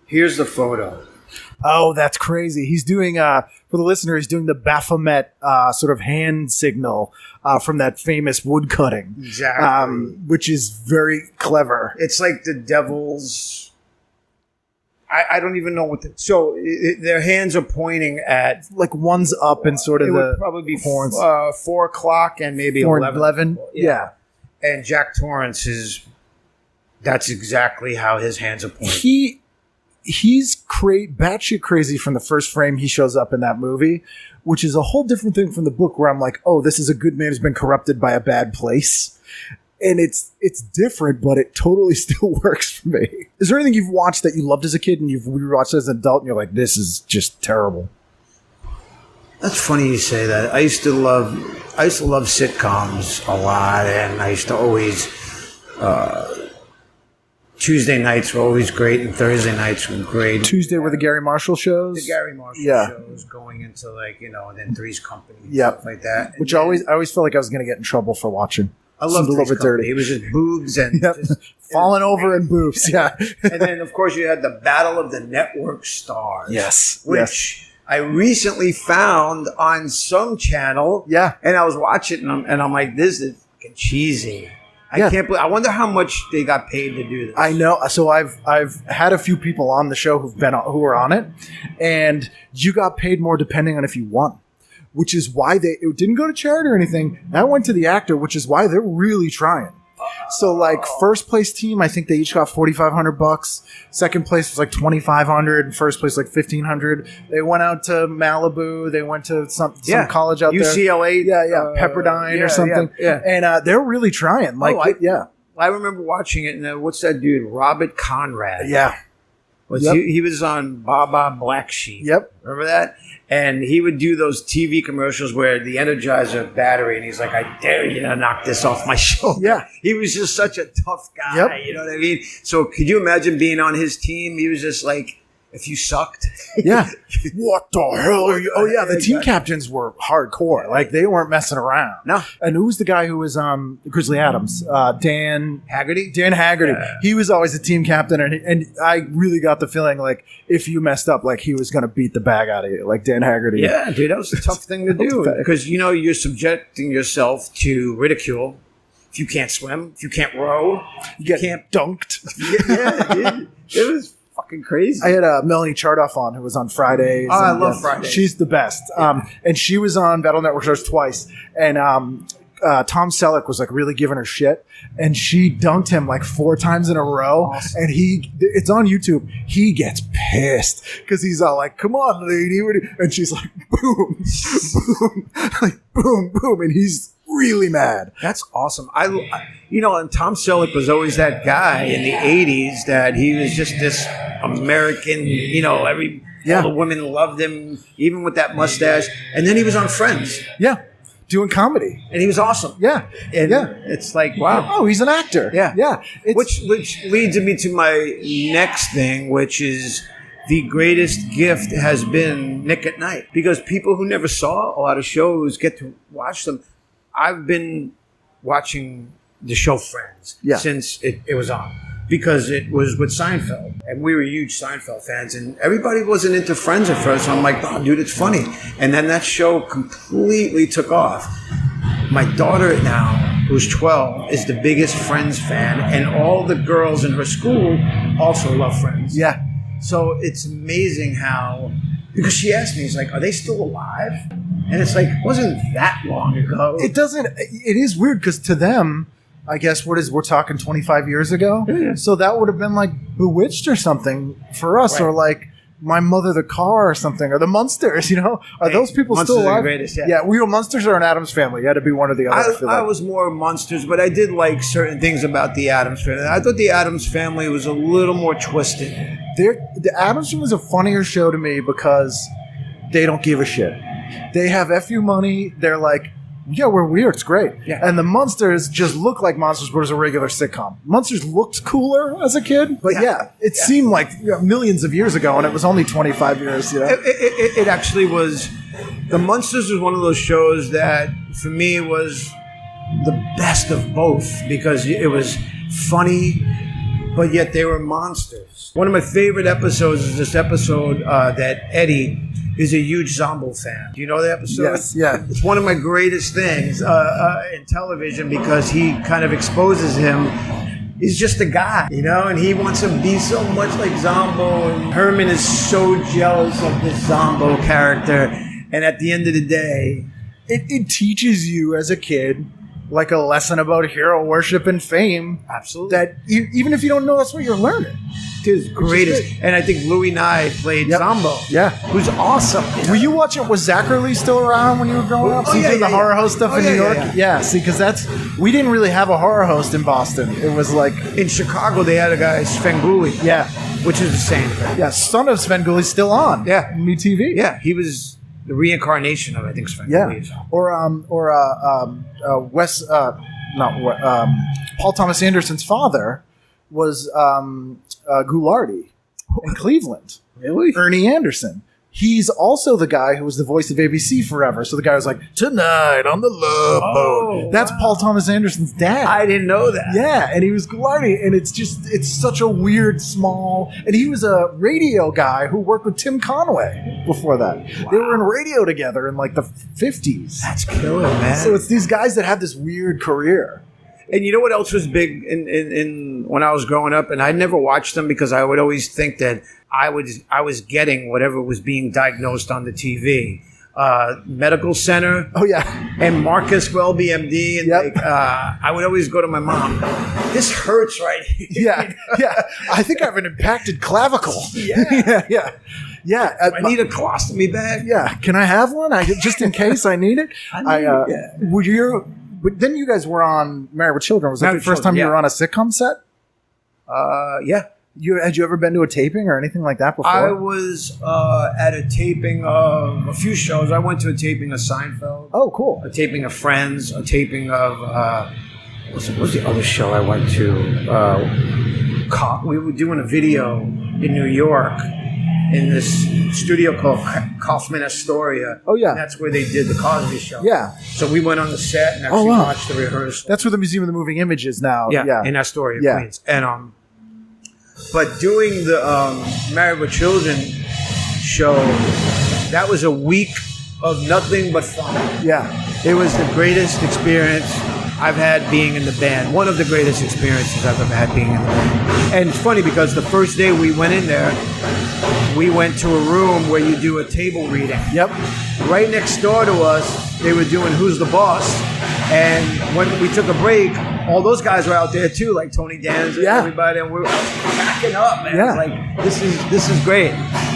here's the photo. Oh, that's crazy. He's doing, for the listener, he's doing the Baphomet sort of hand signal from that famous wood cutting. Exactly. Which is very clever. It's like the devil's... I don't even know what the... So their hands are pointing at... Like one's up and sort of it the would probably be horns. 4 o'clock and maybe 11. Yeah. And Jack Torrance is... That's exactly how his hands are pointing. He's batshit crazy from the first frame he shows up in that movie, which is a whole different thing from the book where I'm like, oh, this is a good man who's been corrupted by a bad place. And it's different, but it totally still works for me. Is there anything you've watched that you loved as a kid and you've rewatched as an adult and you're like, this is just terrible? That's funny you say that. I used to love sitcoms a lot, and I used to always... Tuesday nights were always great, and Thursday nights were great. Tuesday were the Gary Marshall shows? The Gary Marshall shows going into and then Three's Company and stuff like that. Which I always felt like I was going to get in trouble for watching. I loved a little bit dirty. It was just boobs and just, falling over and boobs. Yeah. And then, of course, you had the Battle of the Network Stars. Yes. Which I recently found on some channel. Yeah. And I was watching and I'm like, this is fucking cheesy. I can't believe. I wonder how much they got paid to do this. I know. So I've had a few people on the show who were on it, and you got paid more depending on if you won, which is why it didn't go to charity or anything. That went to the actor, which is why they're really trying. So like first place team, I think they each got $4,500. Second place was like $2,500. First place like $1,500. They went out to Malibu. They went to some college out UCLA, there. UCLA, Pepperdine or something. Yeah. And they're really trying. Like, I remember watching it. And what's that dude? Robert Conrad. Yeah. He was on Baba Black Sheep. Yep. Remember that? And he would do those TV commercials where the Energizer battery, and he's like, I dare you to knock this off my shoulder. Yeah. He was just such a tough guy. Yep. You know what I mean? So could you imagine being on his team? He was just like, if you sucked. Yeah. What the hell are you? Oh, yeah. The team captains were hardcore. Like, they weren't messing around. No. And who was the guy who was Grizzly Adams? Dan Haggerty? Dan Haggerty. Yeah. He was always the team captain. And I really got the feeling like if you messed up, like he was going to beat the bag out of you, like Dan Haggerty. Yeah, dude, that was a tough thing to do because, you know, you're subjecting yourself to ridicule. If you can't swim, if you can't row, You can't dunked. Yeah, dude. It was fucking crazy. I had Melanie Chardoff on, who was on Fridays. Oh, I love Fridays. She's the best. And she was on Battle Network Stars twice. And Tom Selleck was like really giving her shit. And she dunked him like 4 times in a row. Awesome. And it's on YouTube. He gets pissed because he's all like, come on, lady. And she's like, boom, boom, like boom, boom. And he's really mad. That's awesome. And Tom Selleck was always that guy in the 80s that he was just this American, all the women loved him, even with that mustache. And then he was on Friends. Yeah. Doing comedy. And he was awesome. Yeah. And it's like, wow. Oh, he's an actor. Yeah. Yeah. Which leads me to my next thing, which is the greatest gift has been Nick at Night. Because people who never saw a lot of shows get to watch them. I've been watching the show Friends since it was on. Because it was with Seinfeld. And we were huge Seinfeld fans. And everybody wasn't into Friends at first. So I'm like, oh, dude, it's funny. And then that show completely took off. My daughter now, who's 12, is the biggest Friends fan. And all the girls in her school also love Friends. Yeah. So it's amazing how... Because she asked me, she's like, are they still alive? And it's like, it wasn't that long ago. It is weird because to them... I guess we're talking 25 years ago. Yeah. So that would have been like Bewitched or something for us, Right. or like My Mother the Car or something, or the Munsters, Are those people Munsters still are the alive? greatest, yeah. Yeah, we were Munsters or an Addams Family. You had to be one or the other. feel I like. was more Munsters, but I did like certain things about the Addams Family. I thought the Addams Family was a little more twisted. The Addams Family was a funnier show to me because they don't give a shit. They have FU money. They're like, yeah, we're weird. It's great. Yeah. And the Munsters just look like Monsters, but as a regular sitcom. Munsters looked cooler as a kid, but it seemed like millions of years ago, and it was only 25 years. It actually was. The Munsters was one of those shows that, for me, was the best of both because it was funny, but yet they were monsters. One of my favorite episodes is this episode that Eddie is a huge Zombo fan. Do you know that episode? Yes, yeah. It's one of my greatest things in television because he kind of exposes him. He's just a guy, and he wants to be so much like Zombo. And Herman is so jealous of this Zombo character. And at the end of the day... It teaches you as a kid like a lesson about hero worship and fame. Absolutely. That even if you don't know that's what you're learning. Dude, it's greatest. And I think Louis Nye played Zombo. Yeah. Who's awesome. Were you watching? Was Zachary still around when you were growing up? Oh, He yeah, did the yeah, horror yeah. host stuff Oh, in yeah, New York? yeah, Yeah, see, because we didn't really have a horror host in Boston. It was like... In Chicago, they had a guy, Svengoolie. Yeah. Which is the same thing. Yeah, son of Sven Gully's still on. Yeah. MeTV. Yeah, he was the reincarnation of, I think, Svengoolie. Yeah. Paul Thomas Anderson's father was Ghoulardi in Cleveland. Really? Ernie Anderson. He's also the guy who was the voice of ABC forever. So the guy was like, tonight on the Love Boat. That's Paul Thomas Anderson's dad. I didn't know that. Yeah, and he was Ghoulardi, and it's such a weird, small... And he was a radio guy who worked with Tim Conway before that. Wow. They were in radio together in like the 50s. That's killer, man. So it's these guys that have this weird career. And you know what else was big in when I was growing up? And I never watched them because I would always think that I was getting whatever was being diagnosed on the TV. Medical Center. Oh, yeah. And Marcus Welby, MD. And I would always go to my mom. This hurts right here. Yeah. I think I have an impacted clavicle. Yeah. Yeah. I need a colostomy bag. Yeah. Can I have one? Just in case I need it. But then you guys were on Married with Children. Was that the first time you were on a sitcom set? Yeah. Had you ever been to a taping or anything like that before? I was at a taping of a few shows. I went to a taping of Seinfeld. Oh, cool. A taping of Friends. A taping of what was the other show I went to? We were doing a video in New York, in this studio called Kaufman Astoria. Oh, yeah. And that's where they did the Cosby Show. Yeah. So we went on the set and actually watched the rehearsal. That's where the Museum of the Moving Image is now. Yeah, in Astoria, Queens. And but doing the Married with Children show, that was a week of nothing but fun. Yeah. It was the greatest experience I've had being in the band. One of the greatest experiences I've ever had being in the band. And it's funny because the first day we went in there, we went to a room where you do a table reading. Yep. Right next door to us, they were doing Who's the Boss. And when we took a break, all those guys were out there too, like Tony Danza and everybody. And we were cracking up, man. Yeah. Like, this is great.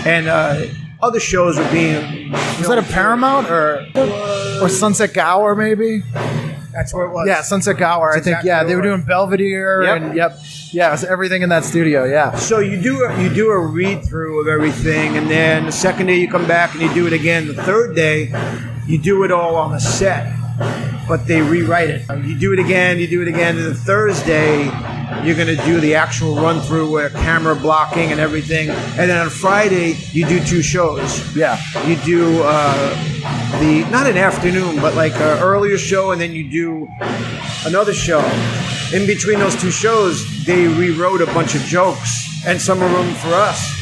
And other shows were being... Was that a Paramount or Sunset Gower maybe? That's where it was. Yeah, Sunset Gower. That's I think. exactly Yeah, where they it were was. doing Belvedere and yeah, it was everything in that studio. Yeah. So you do a read through of everything, and then the second day you come back and you do it again. The third day, you do it all on the set, but they rewrite it. You do it again. And the Thursday, you're going to do the actual run through where camera blocking and everything, and then on Friday you do 2 shows. Yeah. You do the not an afternoon, but like an earlier show, and then you do another show. In between those 2 shows, they rewrote a bunch of jokes, and some of them for us,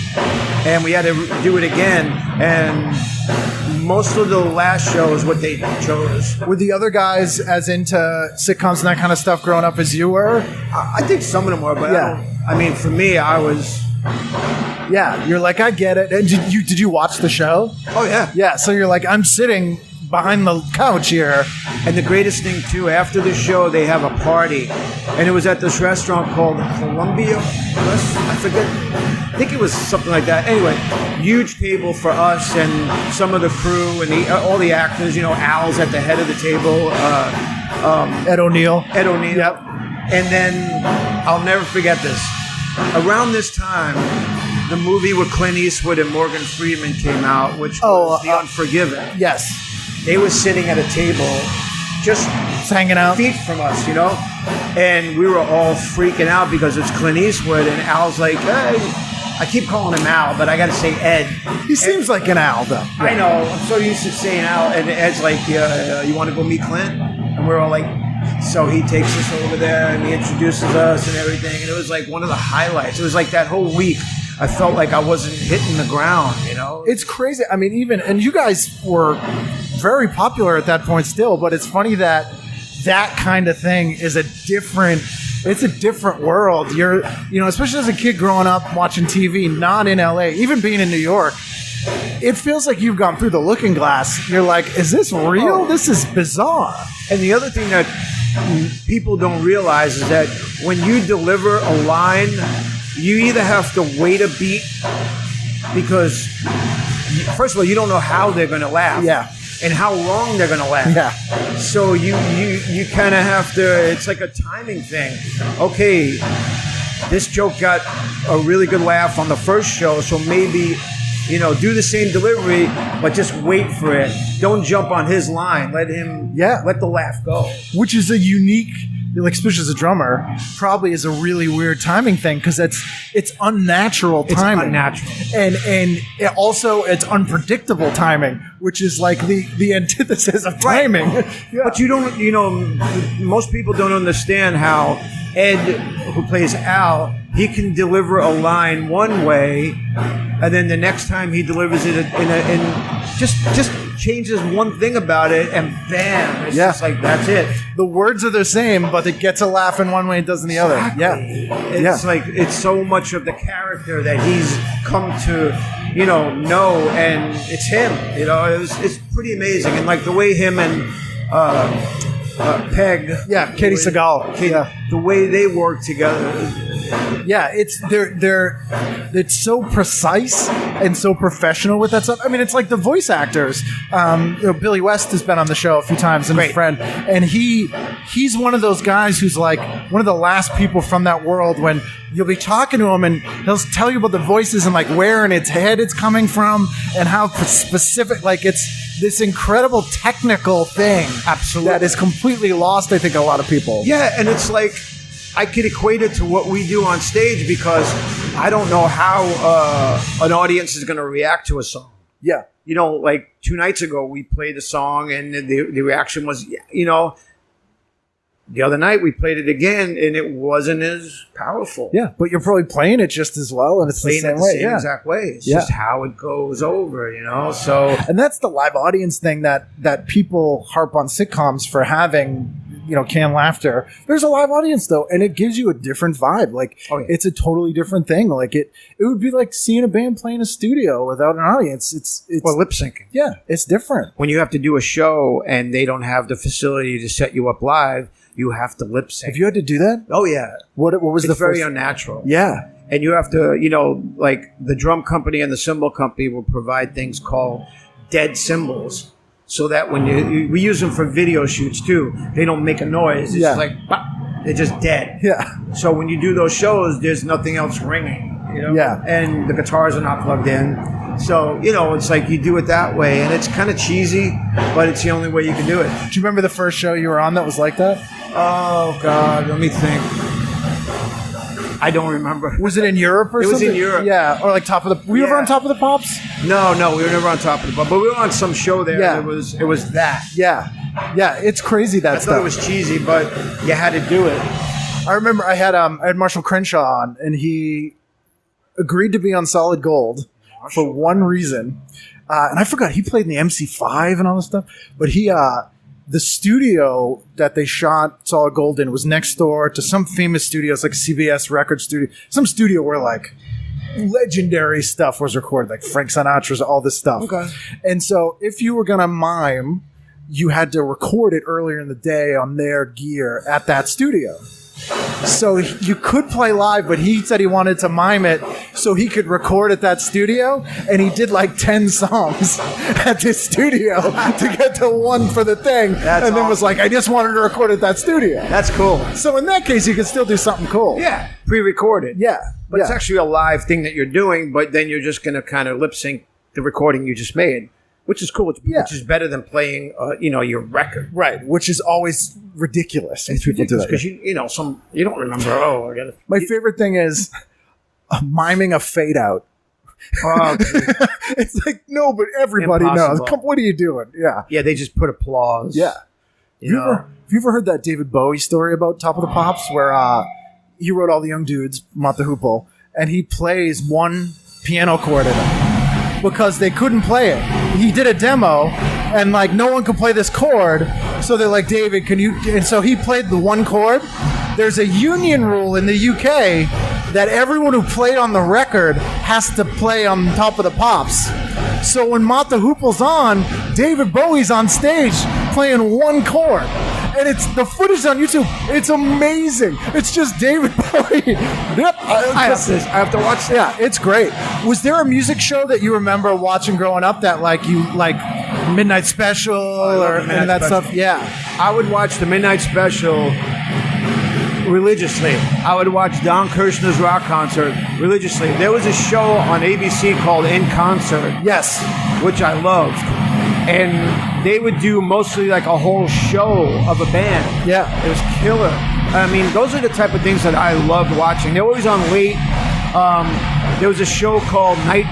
and we had to do it again. And most of the last show is what they chose. Were the other guys as into sitcoms and that kind of stuff growing up as you were? I think some of them were, but Yeah. I mean, for me, I was. Yeah, you're like, I get it. And did you watch the show? Oh yeah. Yeah, so you're like, I'm sitting behind the couch here. And the greatest thing too, after the show, they have a party, and it was at this restaurant called Columbia. I forget. I think it was something like that. Anyway, huge table for us and some of the crew and all the actors. You know, Al's at the head of the table. Ed O'Neill. Yep. And then I'll never forget this. Around this time, the movie with Clint Eastwood and Morgan Freeman came out, which was The Unforgiven. Yes. They were sitting at a table, just hanging out, feet from us, you know? And we were all freaking out because it's Clint Eastwood, and Al's like, hey, I keep calling him Al, but I got to say Ed. He seems like an Al, though. I know. I'm so used to saying Al, and Ed's like, you want to go meet Clint? And we're all like, so he takes us over there, and he introduces us and everything, and it was like one of the highlights. It was like that whole week, I felt like I wasn't hitting the ground, you know? It's crazy. I mean, and you guys were very popular at that point still, but it's funny that that kind of thing is a different world. Especially as a kid growing up watching TV, not in LA, even being in New York, it feels like you've gone through the looking glass. You're like, is this real? This is bizarre. And the other thing that people don't realize is that when you deliver a line, you either have to wait a beat because, first of all, you don't know how they're going to laugh. Yeah. And how long they're going to laugh. Yeah. So you kind of have to, it's like a timing thing. Okay, this joke got a really good laugh on the first show, so maybe, do the same delivery, but just wait for it. Don't jump on his line. Let the laugh go. Which is a unique, especially as a drummer, probably is a really weird timing thing because it's unnatural timing. It's unnatural. And it's unpredictable timing, which is like the antithesis of timing. Right. Yeah. But you don't, most people don't understand how Ed, who plays Al, he can deliver a line one way, and then the next time he delivers it just changes one thing about it, and bam, it's just like, that's it. The words are the same, but it gets a laugh in one way and doesn't the other. Yeah. It's like, it's so much of the character that he's come to, know, and it's him, it's pretty amazing. And like the way him and Peg. Yeah, Katie Segal. The way they work together. Yeah, it's so precise and so professional with that stuff. I mean, it's like the voice actors. Billy West has been on the show a few times, and his friend, and he's one of those guys who's like one of the last people from that world when you'll be talking to him and he'll tell you about the voices and like where in its head it's coming from and how specific, like it's this incredible technical thing. Absolutely. That is completely lost, I think, a lot of people. Yeah, and it's like, I could equate it to what we do on stage because I don't know how an audience is going to react to a song. Yeah. You know, like 2 nights ago, we played a song and the reaction was, you know, the other night we played it again and it wasn't as powerful. Yeah, but you're probably playing it just as well, and it's Playing the same it the way. same exact way. It's just how it goes over, you know? So, And that's the live audience thing that people harp on sitcoms for having, you know, canned laughter. There's a live audience though, and it gives you a different vibe. Like it's a totally different thing. Like it would be like seeing a band play in a studio without an audience. It's or lip syncing. Yeah, it's different. When you have to do a show and they don't have the facility to set you up live, you have to lip sync. Have you had to do that? Oh yeah. What was it's the very first? unnatural. Yeah. And you have to, you know, like the drum company and the cymbal company will provide things called dead cymbals. So that when we use them for video shoots too, they don't make a noise. It's just like, bah, they're just dead. Yeah. So when you do those shows, there's nothing else ringing, you know? Yeah. And the guitars are not plugged in. So, you know, it's like you do it that way. And it's kind of cheesy, but it's the only way you can do it. Do you remember the first show you were on that was like that? Oh, God. Let me think. I don't remember. Was it in Europe or something? It was in Europe. Yeah, or like Top of the... Were you ever on Top of the Pops? No, we were never on Top of the Pops. But we were on some show there. Yeah. It was that. Yeah. Yeah, it's crazy that I stuff. thought it was cheesy, but you had to do it. I remember I had Marshall Crenshaw on, and he agreed to be on Solid Gold for one reason. And I forgot, he played in the MC5 and all this stuff. But the studio that they shot Solid Gold in was next door to some famous studios, like CBS record studio, some studio where like legendary stuff was recorded, like Frank Sinatra's, all this stuff. Okay. And so if you were going to mime, you had to record it earlier in the day on their gear at that studio. So you could play live, but he said he wanted to mime it so he could record at that studio, and he did like 10 songs at this studio to get to one for the thing. That's then was awesome. like, I just wanted to record at that studio. That's cool. So in that case, you could still do something cool. Yeah, pre-recorded. Yeah. But it's actually a live thing that you're doing, but then you're just going to kind of lip sync the recording you just made, which is cool. Which is better than playing, your record. Right, which is always ridiculous when people do that. Because you don't remember. Oh, I got it. My favorite thing is miming a fade out. Oh, It's like, no, but everybody Impossible. knows. Come, what are you doing? Yeah. yeah, they just put applause. Yeah. You know? Have you ever heard that David Bowie story about Top of the Pops where he wrote all the young dudes, Mott the Hoople, and he plays one piano chord in it because they couldn't play it. He did a demo and like no one could play this chord. So they're like, David, can you? And so he played the one chord. There's a union rule in the UK that everyone who played on the record has to play on Top of the Pops. So when Mott the Hoople's on, David Bowie's on stage playing one chord. And it's the footage on YouTube. It's amazing. It's just David Bowie. Yep. I have to watch that. Yeah, it's great. Was there a music show that you remember watching growing up that like Midnight Special or any of that stuff? Yeah. I would watch the Midnight Special religiously. I would watch Don Kirshner's rock concert religiously. There was a show on ABC called In Concert. Yes. Which I loved. And they would do mostly like a whole show of a band. Yeah. It was killer. I mean, those are the type of things that I loved watching. They're always on late. There was a show called Night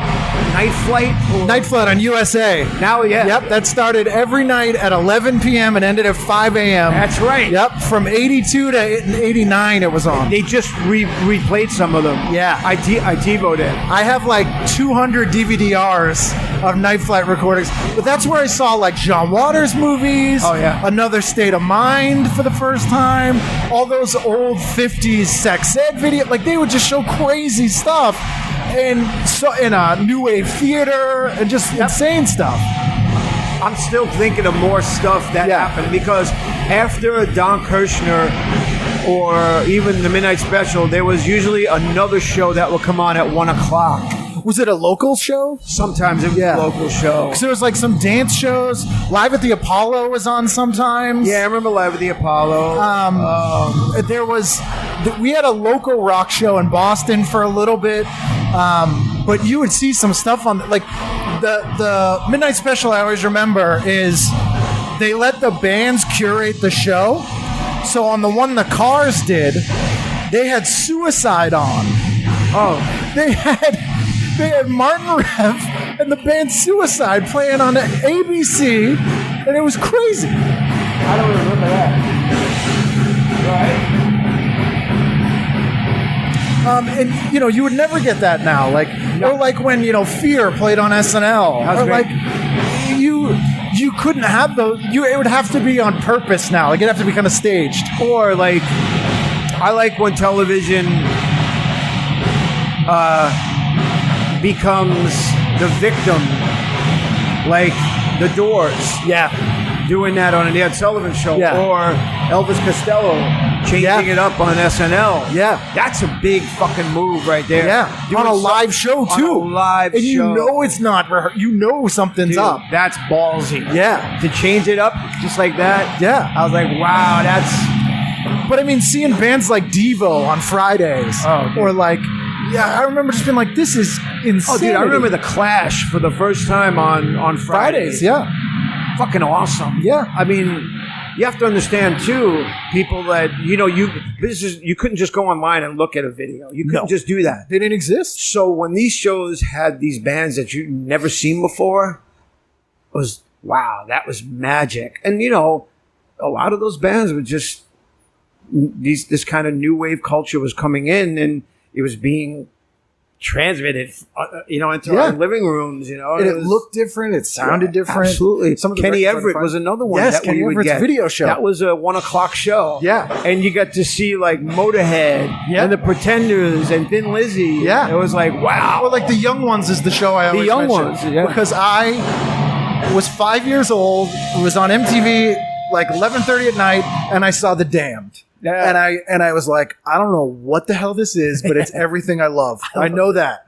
Flight. Night Flight on USA. Now, yeah. Yep, that started every night at 11 p.m. and ended at 5 a.m. That's right. Yep, from 82 to 89 it was on. They just replayed some of them. Yeah. I TiVo'd it. I have like 200 DVDRs of Night Flight recordings, but that's where I saw like John Waters movies. Oh, yeah. Another State of Mind for the first time. All those old 50s sex ed videos. Like they would just show crazy stuff. And so in a new wave theater and just insane stuff. I'm still thinking of more stuff that happened because after a Don Kirshner or even the Midnight Special, there was usually another show that would come on at 1 o'clock. Was it a local show? Sometimes it was a local show. Because there was like some dance shows. Live at the Apollo was on sometimes. Yeah, I remember Live at the Apollo. We had a local rock show in Boston for a little bit. But you would see some stuff on like the Midnight Special I always remember is they let the bands curate the show. So on the one the Cars did, they had Suicide on. Oh. they had Martin Rev and the band Suicide playing on the ABC, and it was crazy. I don't remember that. Right? And you would never get that now, or like when Fear played on SNL, That's or great. like you couldn't have those. It would have to be on purpose now. Like it'd have to be kind of staged. Or like, I like when television becomes the victim, like The Doors. Yeah. Doing that on the Ed Sullivan Show, Yeah. or Elvis Costello changing it up on SNL. Yeah. That's a big fucking move right there. Yeah, Doing on a live show too. On a live and show. it's not. Something's Dude, up. that's ballsy. Yeah. To change it up just like that. Yeah. I was like, wow, that's... But I mean, seeing bands like Devo on Fridays, or like, I remember just being like, this is insane. Oh, dude, I remember The Clash for the first time on Fridays. Yeah. Fucking awesome. Yeah. I mean, you have to understand too, people that you couldn't just go online and look at a video. You couldn't just do that. They didn't exist. So when these shows had these bands that you'd never seen before, it was wow, that was magic. And a lot of those bands were just this kind of new wave culture was coming in, and it was being transmitted, into our living rooms, and it looked different. It sounded different. Absolutely. Kenny Everett was another one. Yes, that Kenny we would Everett's get. video show. That was a 1:00 show. Yeah. And you got to see like Motorhead and the Pretenders and Thin Lizzy. Yeah. It was like, wow. Or like The Young Ones is the show I always Young mention. Ones, yeah. Because I was 5 years old. It was on MTV like 11:30 at night, and I saw The Damned. Yeah. And I was like, I don't know what the hell this is, but it's everything I love. I know that.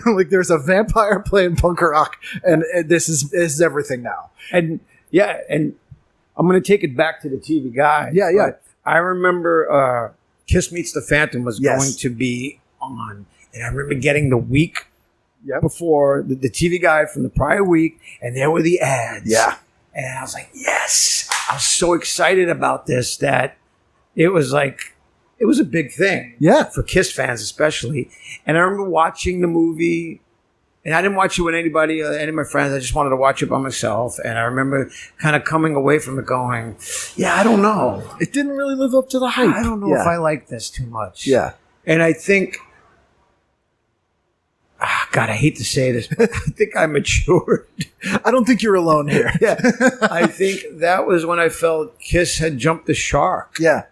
Like there's a vampire playing punk rock, and this is everything now. And and I'm going to take it back to the TV guy. Yeah. But I remember Kiss Meets the Phantom was Yes. going to be on, and I remember getting the week Yep. before the TV guide from the prior week, and there were the ads. Yeah. And I was like, yes. I was so excited about this that it was a big thing. Yeah. For Kiss fans especially. And I remember watching the movie, and I didn't watch it with anybody, any of my friends. I just wanted to watch it by myself. And I remember kind of coming away from it going, yeah, I don't know. It didn't really live up to the hype. I don't know if I like this too much. Yeah. And I think, God, I hate to say this, but I think I matured. I don't think you're alone here. Yeah. I think that was when I felt Kiss had jumped the shark. Yeah.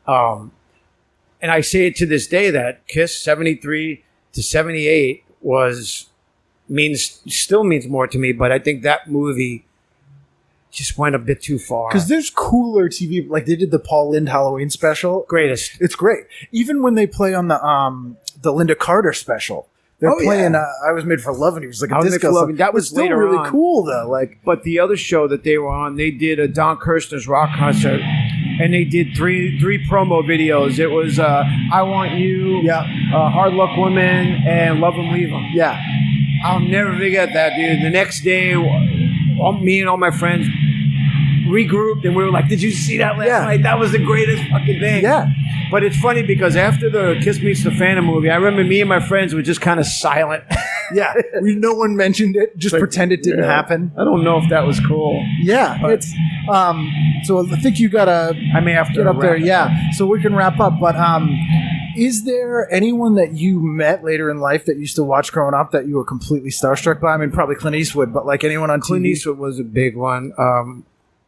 And I say it to this day that Kiss 73 to 78 still means more to me, but I think that movie just went a bit too far. Because there's cooler TV, like they did the Paul Lynde Halloween special. Greatest. It's great. Even when they play on the Linda Carter special, they're playing I Was Made for Love, and he was like a disco song. That was it's still later really on. Cool though. Like, but the other show that they were on, they did a Don Kirshner's rock concert, and they did three promo videos. It was I Want You, Hard Luck Woman, and Love 'Em Leave 'Em. Yeah. I'll never forget that, dude. The next day, me and all my friends regrouped, and we were like, did you see that last night? That was the greatest fucking thing. Yeah. But it's funny because after the Kiss Meets the Phantom movie, I remember me and my friends were just kind of silent. Yeah. No one mentioned it. Just pretend it didn't happen. I don't know if that was cool. Yeah. But it's so I think you gotta I may have to get up there. wrap it. Yeah. So we can wrap up. But is there anyone that you met later in life that you used to watch growing up that you were completely starstruck by? I mean, probably Clint Eastwood, but like anyone on Clint TV? Eastwood was a big one.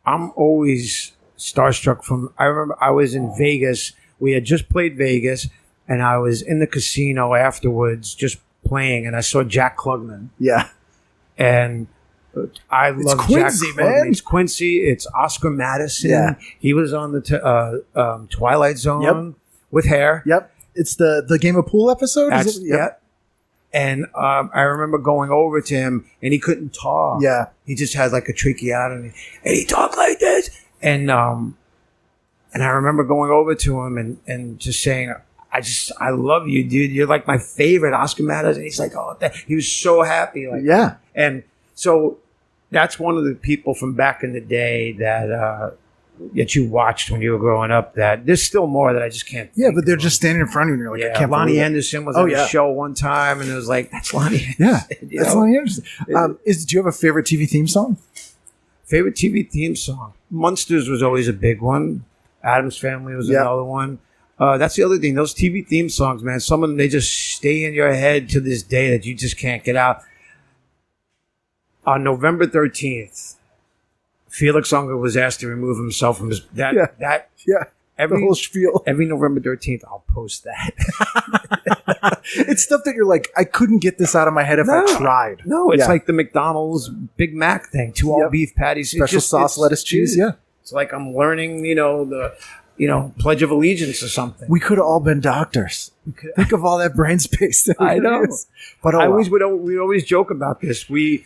I'm always starstruck I remember I was in Vegas. We had just played Vegas, and I was in the casino afterwards just playing, and I saw Jack Klugman. Yeah. And I love Quincy, Jack man. Klugman. It's Quincy. It's Oscar Madison. Yeah. He was on the Twilight Zone with hair. Yep. It's the Game of Pool episode? That's, Is it? Yep. yeah. And I remember going over to him, and he couldn't talk. Yeah. He just had like a tracheotomy, and he talked like this. And I remember going over to him and just saying, I love you, dude. You're like my favorite, Oscar Madison. And he's like, oh, he was so happy. Like, and so that's one of the people from back in the day that that you watched when you were growing up. That there's still more that I just can't. Yeah, but they're just standing in front of you, and you're like, I can't Lonnie believe it. Anderson was on a show one time, and it was like, that's Lonnie Anderson. Yeah, that's Lonnie Anderson. Do you have a favorite TV theme song? Favorite TV theme song? Munters was always a big one. Addams Family was another one. That's the other thing. Those TV theme songs, man, some of them, they just stay in your head to this day that you just can't get out. On November 13th, Felix Unger was asked to remove himself from his... The whole spiel. Every November 13th, I'll post that. It's stuff that you're like, I couldn't get this out of my head if I tried. No, it's like the McDonald's Big Mac thing. 2 all-beef patties. Special sauce, lettuce, cheese, yeah. It's like I'm learning, the Pledge of Allegiance or something. We could have all been doctors. Think of all that brain space. That I know. But we always joke about this. When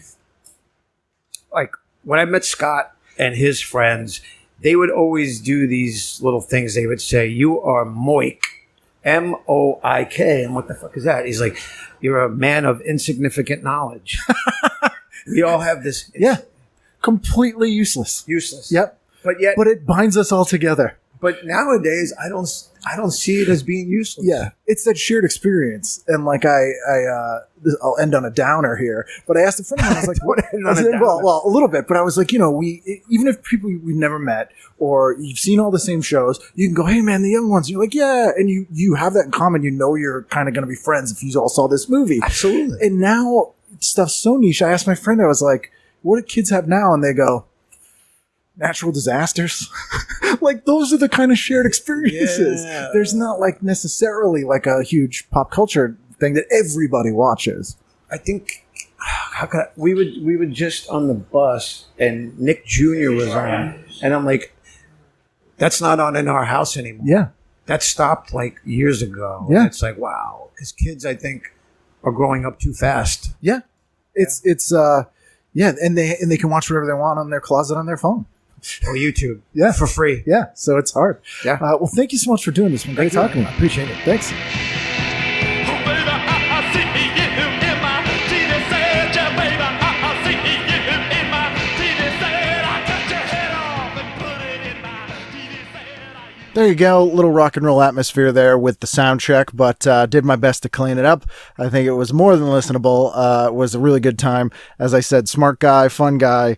I met Scott and his friends, they would always do these little things. They would say, "You are Moik, M-O-I-K." And what the fuck is that? He's like, "You're a man of insignificant knowledge." We all have this. Yeah. Completely useless. Yep. But it binds us all together. But nowadays, I don't see it as being useless. Yeah, it's that shared experience, and like I'll end on a downer here. But I asked a friend of mine, I was like, well, a little bit. But I was like, even if people we've never met or you've seen all the same shows, you can go, hey man, the young ones. You're like, yeah, and you have that in common. You're kind of going to be friends if you all saw this movie. Absolutely. And now stuff's so niche. I asked my friend, I was like, what do kids have now? And they go, natural disasters. Like those are the kind of shared experiences. Yeah. There's not like necessarily like a huge pop culture thing that everybody watches. I think we would just on the bus and Nick Jr. was on, and I'm like, that's not on in our house anymore. Yeah, that stopped like years ago. Yeah, it's like wow, because kids I think are growing up too fast. Yeah, it's and they can watch whatever they want on their closet on their phone. Or YouTube. Yeah. For free. Yeah. So it's hard. Yeah. Well, thank you so much for doing this. It's been great talking to you. I appreciate it. Thanks. There you go, little rock and roll atmosphere there with the sound check, but did my best to clean it up. I think it was more than listenable. It was a really good time. As I said, smart guy, fun guy,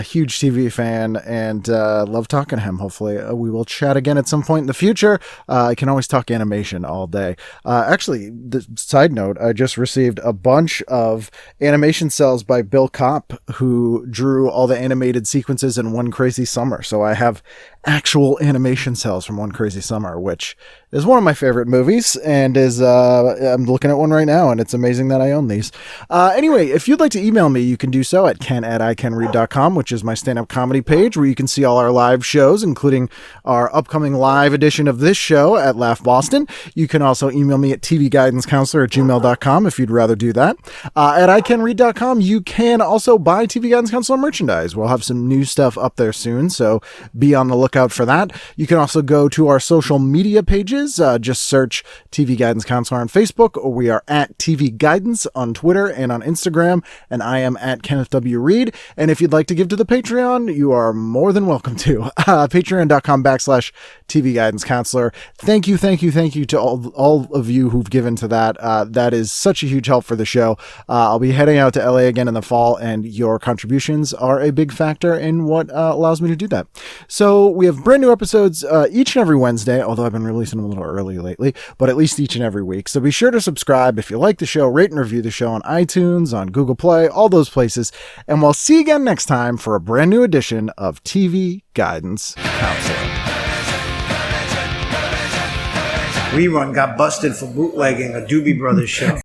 huge TV fan, and love talking to him. Hopefully we will chat again at some point in the future. I can always talk animation all day. Actually, the side note, I just received a bunch of animation cells by Bill Kopp, who drew all the animated sequences in One Crazy Summer. So I have actual animation cells from One Crazy Summer, which is one of my favorite movies, and is I'm looking at one right now, and it's amazing that I own these. Anyway, if you'd like to email me, you can do so at ken@icanread.com, which is my stand-up comedy page, where you can see all our live shows, including our upcoming live edition of this show at Laugh Boston. You can also email me at tvguidancecounselor@gmail.com if you'd rather do that. At icanread.com, you can also buy TV Guidance Counselor merchandise. We'll have some new stuff up there soon, so be on the lookout for that. You can also go to our social media pages. Just search TV Guidance Counselor on Facebook, or we are at TV Guidance on Twitter and on Instagram, and I am at Kenneth W. Reed. And if you'd like to give to the Patreon, you are more than welcome to. Patreon.com/TV Guidance Counselor. Thank you to all of you who've given to that. That is such a huge help for the show. I'll be heading out to LA again in the fall, and your contributions are a big factor in what allows me to do that. So we have brand new episodes each and every Wednesday, although I've been releasing them a little early lately, but at least each and every week. So be sure to subscribe if you like the show, rate and review the show on iTunes, on Google Play, all those places. And we'll see you again next time for a brand new edition of TV Guidance Counselor. Rerun got busted for bootlegging a Doobie Brothers show.